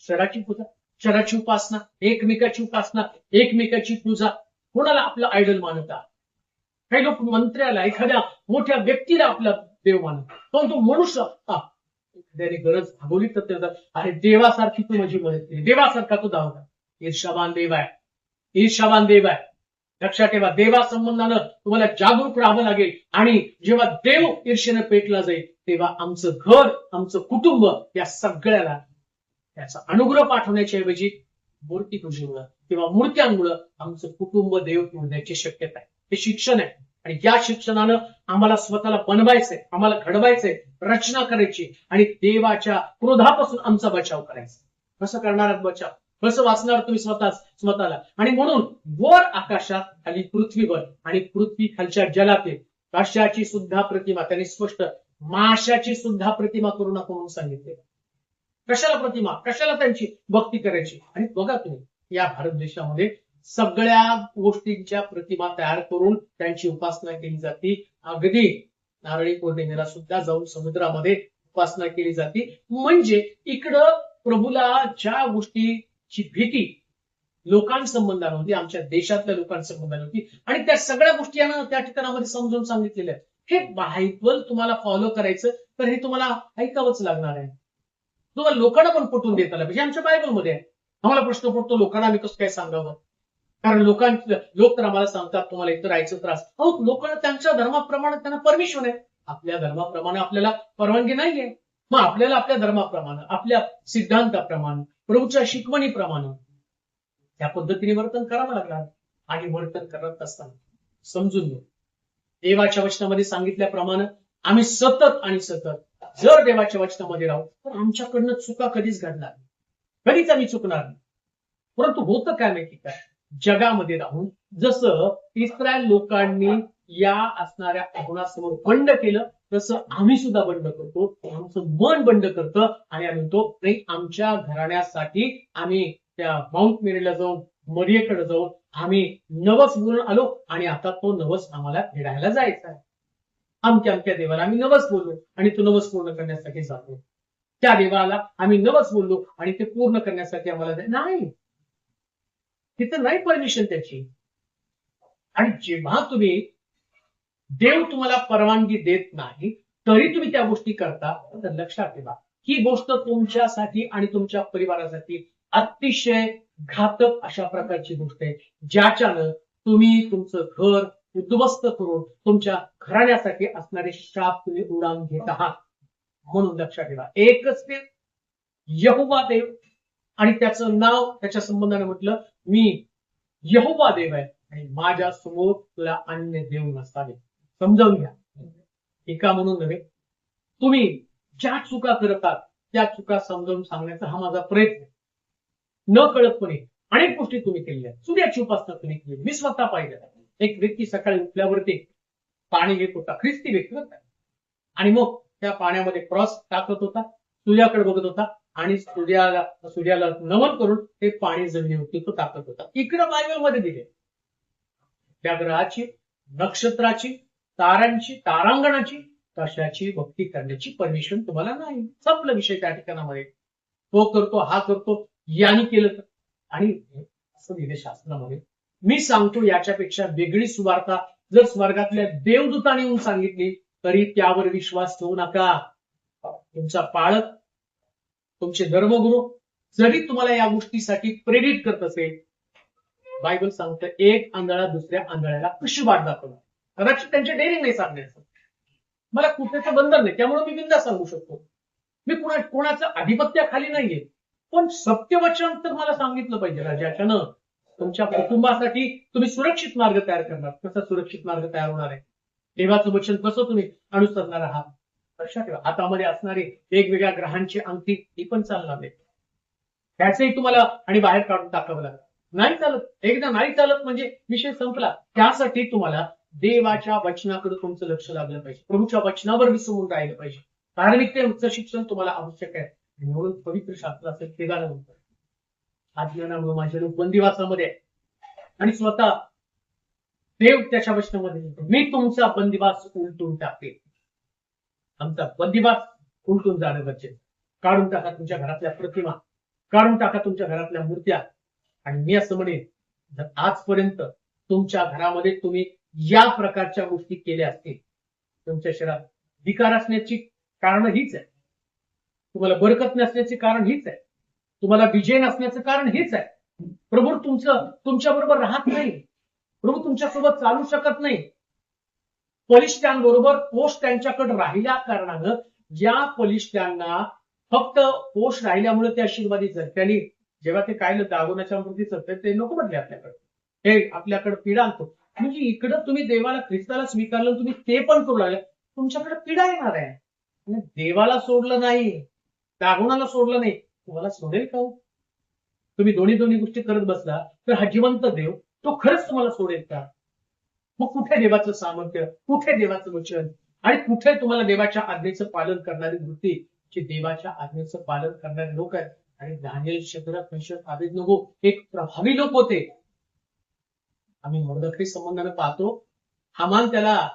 Speaker 1: शरीराची पूजा, शरीराची उपासना, एकमेकाची उपासना, एकमेकाची पूजा. कोणाला आपलं आयडल मानता? काही लोक मंत्र्याला, एखाद्या मोठ्या व्यक्तीला आपला देव मानतात. पण तो मनुष्य एखाद्याने गरज भागवली तर ते अरे देवासारखी तू माझी मदत केली, देवासारखा तो धावता. ईर्षावान देव आहे, ईर्षावान देव आहे. लक्षात ठेवा, देवा संबंधानं तुम्हाला जागरूक राहावं लागेल. आणि जेव्हा देव ईर्षेनं पेटला जाईल, तेव्हा आमचं घर, आमचं कुटुंब, या सगळ्याला त्याचा अनुग्रह पाठवण्याच्या ऐवजी मूर्ती पूजेमुळं किंवा मूर्त्यांमुळं आमचं कुटुंब देव होण्याची शक्यता आहे. हे शिक्षण आहे. आणि या शिक्षणानं आम्हाला स्वतःला बनवायचंय, आम्हाला घडवायचंय, रचना करायची आणि देवाच्या क्रोधापासून आमचा बचाव करायचा. कसं करणार बचाव? कसं वाचणार तुम्ही स्वतःला? आणि म्हणून वर आकाशात, खाली पृथ्वीवर आणि पृथ्वी खालच्या जलातील कशाची सुद्धा प्रतिमा, त्यांनी स्पष्ट माशाची सुद्धा प्रतिमा करू नका म्हणून सांगितले. कशाला प्रतिमा? कशाला त्यांची भक्ती करायची? आणि बघा तुम्ही, या भारत देशामध्ये सगळ्या गोष्टींच्या प्रतिमा तयार करून त्यांची उपासना केली जाते. अगदी नारळी पौर्णिमेला सुद्धा जाऊन समुद्रामध्ये उपासना केली जाते. म्हणजे इकडं प्रभूला ज्या गोष्टीची भीती लोकांसंबंधानं होती, आमच्या देशातल्या लोकांसंबंधानं होती, आणि त्या सगळ्या गोष्टी यांना त्या ठिकाणामध्ये समजून सांगितलेल्या आहेत. हे बायबल तुम्हाला फॉलो करायचं तर हे तुम्हाला ऐकावंच लागणार आहे. तुम्हाला लोकांना पण पटवून देता आलं पाहिजे. आमच्या बायबलमध्ये आहे. आम्हाला प्रश्न पडतो, लोकांना आम्ही कसं काय सांगावं? कारण लोक तर आम्हाला सांगतात तुम्हाला इथं राहायचं त्रास. अहो, लोकांना त्यांच्या धर्माप्रमाणे त्यांना परमिशन आहे. आपल्या धर्माप्रमाणे आपल्याला परवानगी नाहीये. मग आपल्याला आपल्या धर्माप्रमाणे, आपल्या सिद्धांताप्रमाणे, प्रभूच्या शिकवणीप्रमाणे त्या पद्धतीने वर्तन करावं लागणार. आणि वर्तन करत असताना समजून घेऊ, देवाच्या वचनामध्ये सांगितल्याप्रमाणे आम्ही सतत आणि सतत जर देवाच्या वचनामध्ये राहू तर आमच्याकडनं चुका कधीच घडणार नाही, कधीच आम्ही चुकणार नाही. परंतु होतं काय माहिती काय, जगामध्ये राहून जसं इस्रायल लोकांनी या असणाऱ्या आव्हानासमोर बंड केलं, तसं आम्ही सुद्धा बंड करतो. आमचं मन बंड करतं आणि आम्ही म्हणतो नाही, आमच्या घराण्यासाठी आम्ही त्या माउंट मेरीला जाऊन, मरियेकडे जाऊन आम्ही नवस बोलून आलो आणि आता तो नवस आम्हाला फेडायला जायचा आहे. अमक्या देवाला आम्ही नवस बोललो आणि तो नवस पूर्ण करण्यासाठी जातो. त्या देवाला आम्ही नवस बोललो आणि ते पूर्ण करण्यासाठी आम्हाला नाही, तिथं नाही परमिशन त्याची. आणि जेव्हा तुम्ही देव तुम्हाला परवानगी देत नाही तरी तुम्ही त्या गोष्टी करता, तर लक्षात ठेवा ही गोष्ट तुमच्यासाठी आणि तुमच्या परिवारासाठी अतिशय घातक अशा प्रकारची गोष्ट आहे, ज्याच्यानं तुम्ही तुमचं घर, उद्ध्वस्त करून तुमच्या घराण्यासाठी असणारे शाप तुम्ही उडान घेत आहात. म्हणून लक्षात ठेवा, एकच देव यहोवा देव, आणि त्याचं नाव त्याच्या संबंधाने म्हटलं, मी यहोवा देव आहे आणि माझ्या समोर तुला अन्य देव नसावे. समजावून घ्या. एका म्हणून नव्हे, तुम्ही ज्या चुका करतात त्या चुका समजावून सांगण्याचा हा माझा प्रयत्न. न कळतपणे अनेक गोष्टी तुम्ही केलेल्या, सूर्याची उपासना तुम्ही केली. मी स्वतः पाहिलं, एक व्यक्ती सकाळी उठल्यावरती पाणी घेत होता, ख्रिस्ती व्यक्ती होता, आणि मग त्या पाण्यामध्ये क्रॉस टाकत होता, सूर्याकडे बघत होता आणि सूर्याला नमन करून ते पाणी जमिनीवरती तो टाकत होता. इकडं बायबलमध्ये दिले त्या ग्रहाची, नक्षत्राची, तारांची, तारांगणाची, कशाची भक्ती करण्याची परमिशन तुम्हाला नाही. संपला विषय त्या ठिकाणामध्ये. तो करतो, हा करतो, याने केलं तर. आणि असं दिले शास्त्रामध्ये. मी सांगतो याच्यापेक्षा वेगळी सुवार्ता जर स्वर्गातल्या देवदूताने येऊन सांगितली तरी त्यावर विश्वास ठेवू नका. तुमचा पाळक, तुमचे धर्मगुरू जरी तुम्हाला या गोष्टीसाठी प्रेरित करत असेल, बायबल सांगतं एक आंधळा दुसऱ्या आंधळ्याला कशी वाट दाखवणार. कदाचित त्यांच्या डेअरिंग नाही सांगण्याचं, मला कुठेचं बंधन नाही, त्यामुळे मी बिनधास्त सांगू शकतो. मी कोणाचं आधिपत्याखाली नाहीये, पण सत्यवचन तर मला सांगितलं पाहिजे ज्याच्यानं तुमच्या कुटुंबासाठी तुम्ही सुरक्षित मार्ग तयार करणार. कसा सुरक्षित मार्ग तयार होणार आहे? देवाचं वचन कसं तुम्ही अनुसरणार आहात? लक्षात ठेवा, हातामध्ये असणारी वेगवेगळ्या ग्रहांची अंगठी ही पण चालणार नाही. त्याचंही तुम्हाला आणि बाहेर काढून टाकावं लागेल. नाही चालत, एकदा नाही चालत म्हणजे विषय संपला. त्यासाठी तुम्हाला देवाच्या वचनाकडे तुमचं लक्ष लागलं पाहिजे, प्रभूच्या वचनावर विसरून राहिलं पाहिजे. धार्मिकतेचं शिक्षण तुम्हाला आवश्यक आहे. म्हणून पवित्र शास्त्र असेल ते गाणं म्हणतात, आज्ञानामुळे माझे लोक बंदिवासामध्ये आहे, आणि स्वतः देव त्याच्या वचनामध्ये म्हणतो, मी तुमचा बंदिवास उलटून टाकेल. आमचा बंदिवास उलटून जाणं गरजेचं. काढून टाका तुमच्या घरातल्या प्रतिमा, काढून टाका तुमच्या घरातल्या मूर्त्या. आणि मी असं म्हणेन, जर आजपर्यंत तुमच्या घरामध्ये तुम्ही या प्रकारच्या गोष्टी केल्या असतील, तुमच्या शरीरात विकार असण्याची कारण हीच आहे, तुम्हाला बरकत नसण्याचे कारण हीच आहे, तुम्हाला विजय नसण्याचं कारण हेच आहे. प्रभू तुमच्या बरोबर राहत नाही, प्रभू तुमच्यासोबत चालू शकत नाही. बलिष्ठांबरोबर पोष त्यांच्याकडे राहिल्या कारणानं या बलिष्ठांना फक्त पोष राहिल्यामुळे ते आशीर्वादित झाले. त्यांनी जेव्हा ते काय दागोनाच्या मूर्तीचं ते नको म्हटले आपल्याकडे, हे आपल्याकडे पीडा आणतो. म्हणजे इकडं तुम्ही देवाला, ख्रिस्ताला स्वीकारलं, तुम्ही ते पण करू लागले, तुमच्याकडे पीडा येणार आहे. देवाला सोडलं नाही, दागोनाला सोडलं नाही, तुम्हाला सोडेल का? तुम्ही दोन्ही गोष्टी करत बसला तर हा जिवंत देव तो खरंच तुम्हाला सोडेल का? मग कुठे देवाचं सामर्थ्य, कुठे देवाचं वचन, आणि कुठे तुम्हाला देवाच्या आज्ञेचं पालन करणारी वृत्ती, जे देवाच्या आज्ञेचं पालन करणारे लोक आहेत. आणि दानिएल, शद्रक, मेशक, अबेदनगो एक प्रभावी लोक होते. आम्ही मोर्दखै संबंधाने पाहतो, हामान त्याला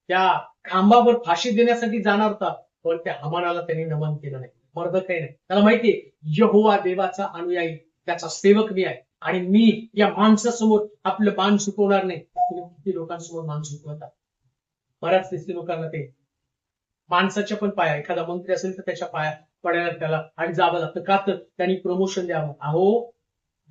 Speaker 1: त्या खांबावर फाशी देण्यासाठी जाणार होता, पण त्या हामानाला त्यांनी नमन केलं नाही. मोर्दखै नाही, त्याला माहितीये यहोवा देवाचा अनुयायी, त्याचा सेवक मी आहे, आणि मी या माणसासमोर आपलं मान झुकवणार नाही. तुम्ही किती लोकांसमोर मान झुकवतात? बऱ्याच दिसते लोकांना ते माणसाच्या पण पाया, एखादा मंत्री असेल तर त्याच्या पाया पडायला त्याला आणि जावं लागतं. का? तर त्यांनी प्रमोशन द्यावं. अहो,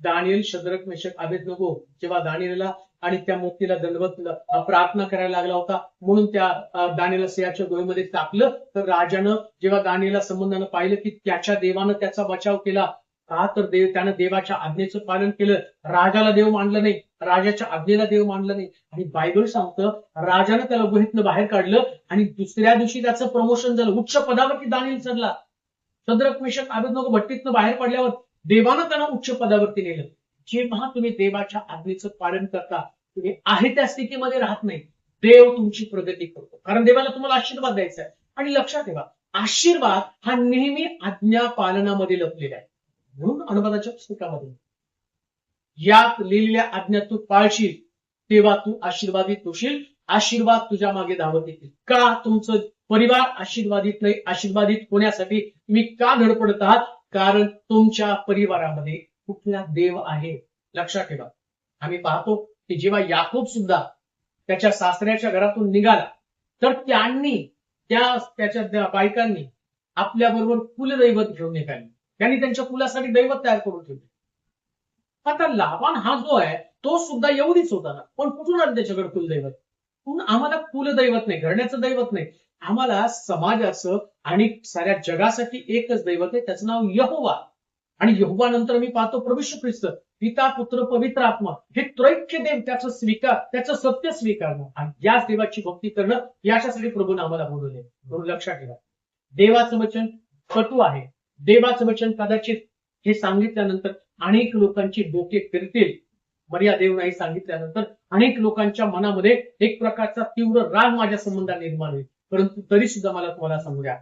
Speaker 1: दानिएल, शद्रक, मेशक, अबेदनगो जेव्हा दानिएलला आणि त्या मूर्तीला दंडवत प्रार्थना करायला लागला होता, म्हणून त्या दानिएलला सिंहाच्या गोळीमध्ये टाकलं, तर राजानं जेव्हा दानिएलला संबंधानं पाहिलं की त्याच्या देवानं त्याचा बचाव केला, का तर त्यानं देवाच्या आज्ञेचं पालन केलं, राजाला देव मानलं नाही, राजाच्या आज्ञेला देव मानलं नाही. आणि बायबल सांगतं राजानं त्याला गुहेतनं बाहेर काढलं आणि दुसऱ्या दिवशी त्याचं प्रमोशन झालं, उच्च पदावरती दानिएल चढला. शद्रक, मेशक, अबेदनगो भट्टीतनं बाहेर पडल्यावर देवानं त्यांना उच्च पदावरती नेलं. जेव्हा तुम्ही देवाच्या आज्ञेचं पालन करता, तुम्ही आहे त्या स्थितीमध्ये राहत नाही, देव तुमची प्रगती करतो. कारण देवाला तुम्हाला आशीर्वाद द्यायचा आहे. आणि लक्षात ठेवा, आशीर्वाद हा नेहमी आज्ञा पालनामध्ये लपलेला आहे. म्हणून अनुवादाच्या पुस्तकामध्ये यात लिहिलेल्या आज्ञा तू पाळशील तेव्हा तू आशीर्वादित होशील, आशीर्वाद तुझ्या मागे धावत येतील. का? तुमचं परिवार आशीर्वादित नाही. आशीर्वादित होण्यासाठी तुम्ही का धडपडत आहात? कारण तुमच्या परिवारामध्ये कुठला देव आहे. लक्षात ठेवा, आम्ही पाहतो की जेव्हा याकूब सुद्धा त्याच्या सासऱ्याच्या घरातून निघाला, तर त्याच्या बायकांनी आपल्या बरोबर कुलदैवत घेऊन निघाली. त्यांनी त्यांच्या कुलासाठी दैवत तयार करून ठेवले. आता लाबान हा जो आहे तो सुद्धा यहुदीच होता ना, पण कुठून आलं त्याच्याकडे कुलदैवत? म्हणून आम्हाला कुलदैवत नाही, घरण्याचं दैवत नाही, आम्हाला समाजाचं आणि साऱ्या जगासाठी एकच दैवत आहे, त्याचं नाव यहोवा. आणि यहोवा नंतर मी पाहतो प्रभू येशू ख्रिस्त, पिता पुत्र पवित्र आत्मा, हे त्रैक्य देव, त्याचं सत्य स्वीकारणं आणि याच देवाची भक्ती करणं, याच्यासाठी प्रभूने आम्हाला बोलवले. म्हणून लक्षात ठेवा, देवाचं वचन कटू आहे. देवाचं वचन कदाचित हे सांगितल्यानंतर अनेक लोकांची डोके फिरतील. मर्या देव नाही सांगितल्यानंतर अनेक लोकांच्या मनामध्ये एक प्रकारचा तीव्र राग माझ्या संबंधात निर्माण होईल. परंतु तरी सुद्धा मला तुम्हाला सांगू द्या,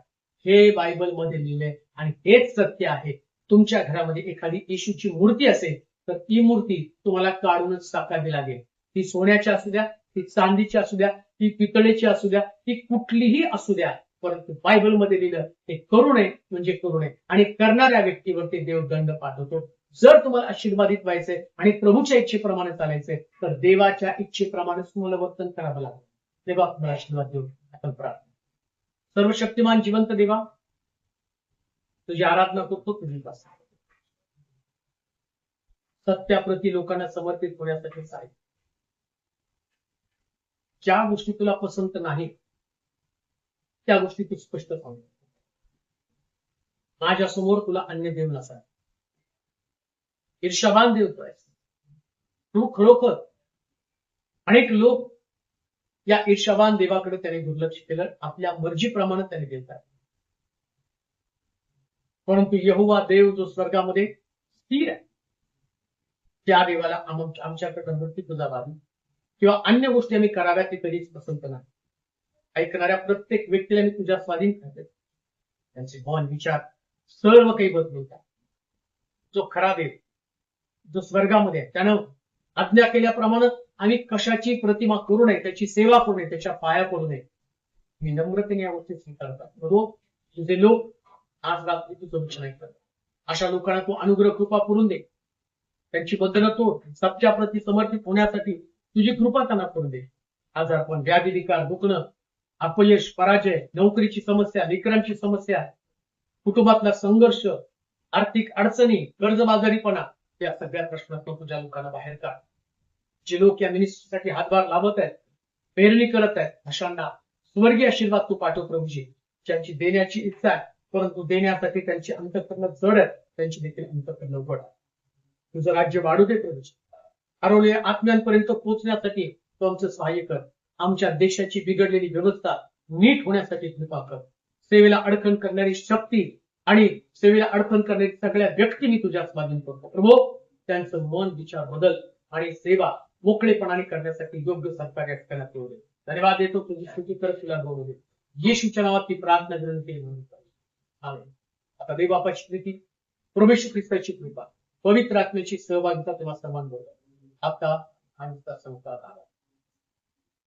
Speaker 1: हे बायबलमध्ये लिहिले आणि हेच सत्य आहे. तुमच्या घरामध्ये एखादी येशूची मूर्ती असेल तर ती मूर्ती तुम्हाला काढूनच टाकावी लागेल. ती सोन्याची असू द्या, ती चांदीची असू द्या, ती पितळेची असू द्या, ती कुठलीही असू द्या, परंतु बायबलमध्ये लिहिलं ते करू नये म्हणजे करू नये, आणि करणाऱ्या व्यक्तीवरती देव दंड पाठवतो. जर तुम्हाला आशीर्वादित व्हायचंय आणि प्रभूच्या इच्छेप्रमाणे चालायचंय तर देवाच्या इच्छेप्रमाणे तुम्हाला वर्तन करावं लागेल. देवा तुम्हाला आशीर्वाद देऊ. आपण प्रार्थना. सर्वशक्तिमान जिवंत देवा, तुझी आराधना करतो, तुझी पासून सत्याप्रती लोकांना समर्पित होण्यासाठी सांग. ज्या गोष्टी तुला पसंत नाही त्या गोष्टी तू स्पष्ट सांग. माझ्या समोर तुला अन्य देव नसा, ईर्ष्यावान देव तू आहेस. तू खरोखर, अनेक लोक या ईर्ष्यावान देवाकडे त्याने दुर्लक्ष केलं, आपल्या मर्जीप्रमाणे त्याने देतात. परंतु यहोवा देव जो स्वर्गामध्ये स्थिर आहे, त्या देवाला आमच्याकडे वृत्ती तुझा व्हावी किंवा अन्य गोष्टी आम्ही कराव्या ते कधीच पसंत नाही. ऐकणाऱ्या प्रत्येक व्यक्तीला मी तुझ्या स्वाधीन करते. त्यांचे मन विचार सर्व काही बदलतात. जो खरा देव, जो स्वर्गामध्ये आहे, त्यानं आज्ञा केल्याप्रमाणे आम्ही कशाची प्रतिमा करू नये, त्याची सेवा करू नये, त्याच्या पाया पडू नये. मी नम्रतेने या गोष्टी स्वीकारतात. बरोबर, तुझे लोक आज रात्री तुझं वचन ऐकतात. अशा लोकांना तू अनुग्रह कृपा करून दे. त्यांची बंधनं तोड. सत्या प्रती समर्पित होण्यासाठी तुझी कृपा त्यांना करून दे. आजारपण, व्याधी, विकार, दुखणं, अपयश, पराजय, नोकरीची समस्या, लेकरांची समस्या, कुटुंबातला संघर्ष, आर्थिक अडचणी, कर्जबाजारीपणा, या सगळ्या प्रश्नातून तुझ्या लोकांना बाहेर काढ. जे लोक या मिनिस्ट्रीसाठी हातभार लावत आहेत, पेरणी करत आहेत, अशांना स्वर्गीय आशीर्वाद तू पाठव प्रभूजी. ज्यांची देण्याची इच्छा आहे परंतु देण्यासाठी त्यांची अंतःकरण जड आहेत, त्यांची देखील अंतःकरण उघड. तुझं राज्य वाढू दे प्रभूजी. हरवलेल्या आत्म्यांपर्यंत पोहोचण्यासाठी तू आमचं सहाय्य कर. आमच्या देशाची बिघडलेली व्यवस्था नीट होण्यासाठी कृपा कर. सेवेला अडखण करणारी शक्ती आणि सेवेला अडखण करणारी सगळ्या व्यक्ती मी तुझ्या स्वाधीन करतो प्रभू. त्यांचं मन विचार बदल आणि सेवा मोकळेपणाने करण्यासाठी योग्य सहकार्य करण्यात येऊ दे. धन्यवाद देतो, तुझी स्तुती कर, तुला गौरव दे. येशूच्या नावात ती प्रार्थना विनंती म्हणून आमेन. आता देवबापाची प्रीती, प्रभू येशू ख्रिस्ताची कृपा, पवित्र आत्म्याची सहभागिता तेव्हा सर्वांबरोबर आता आणि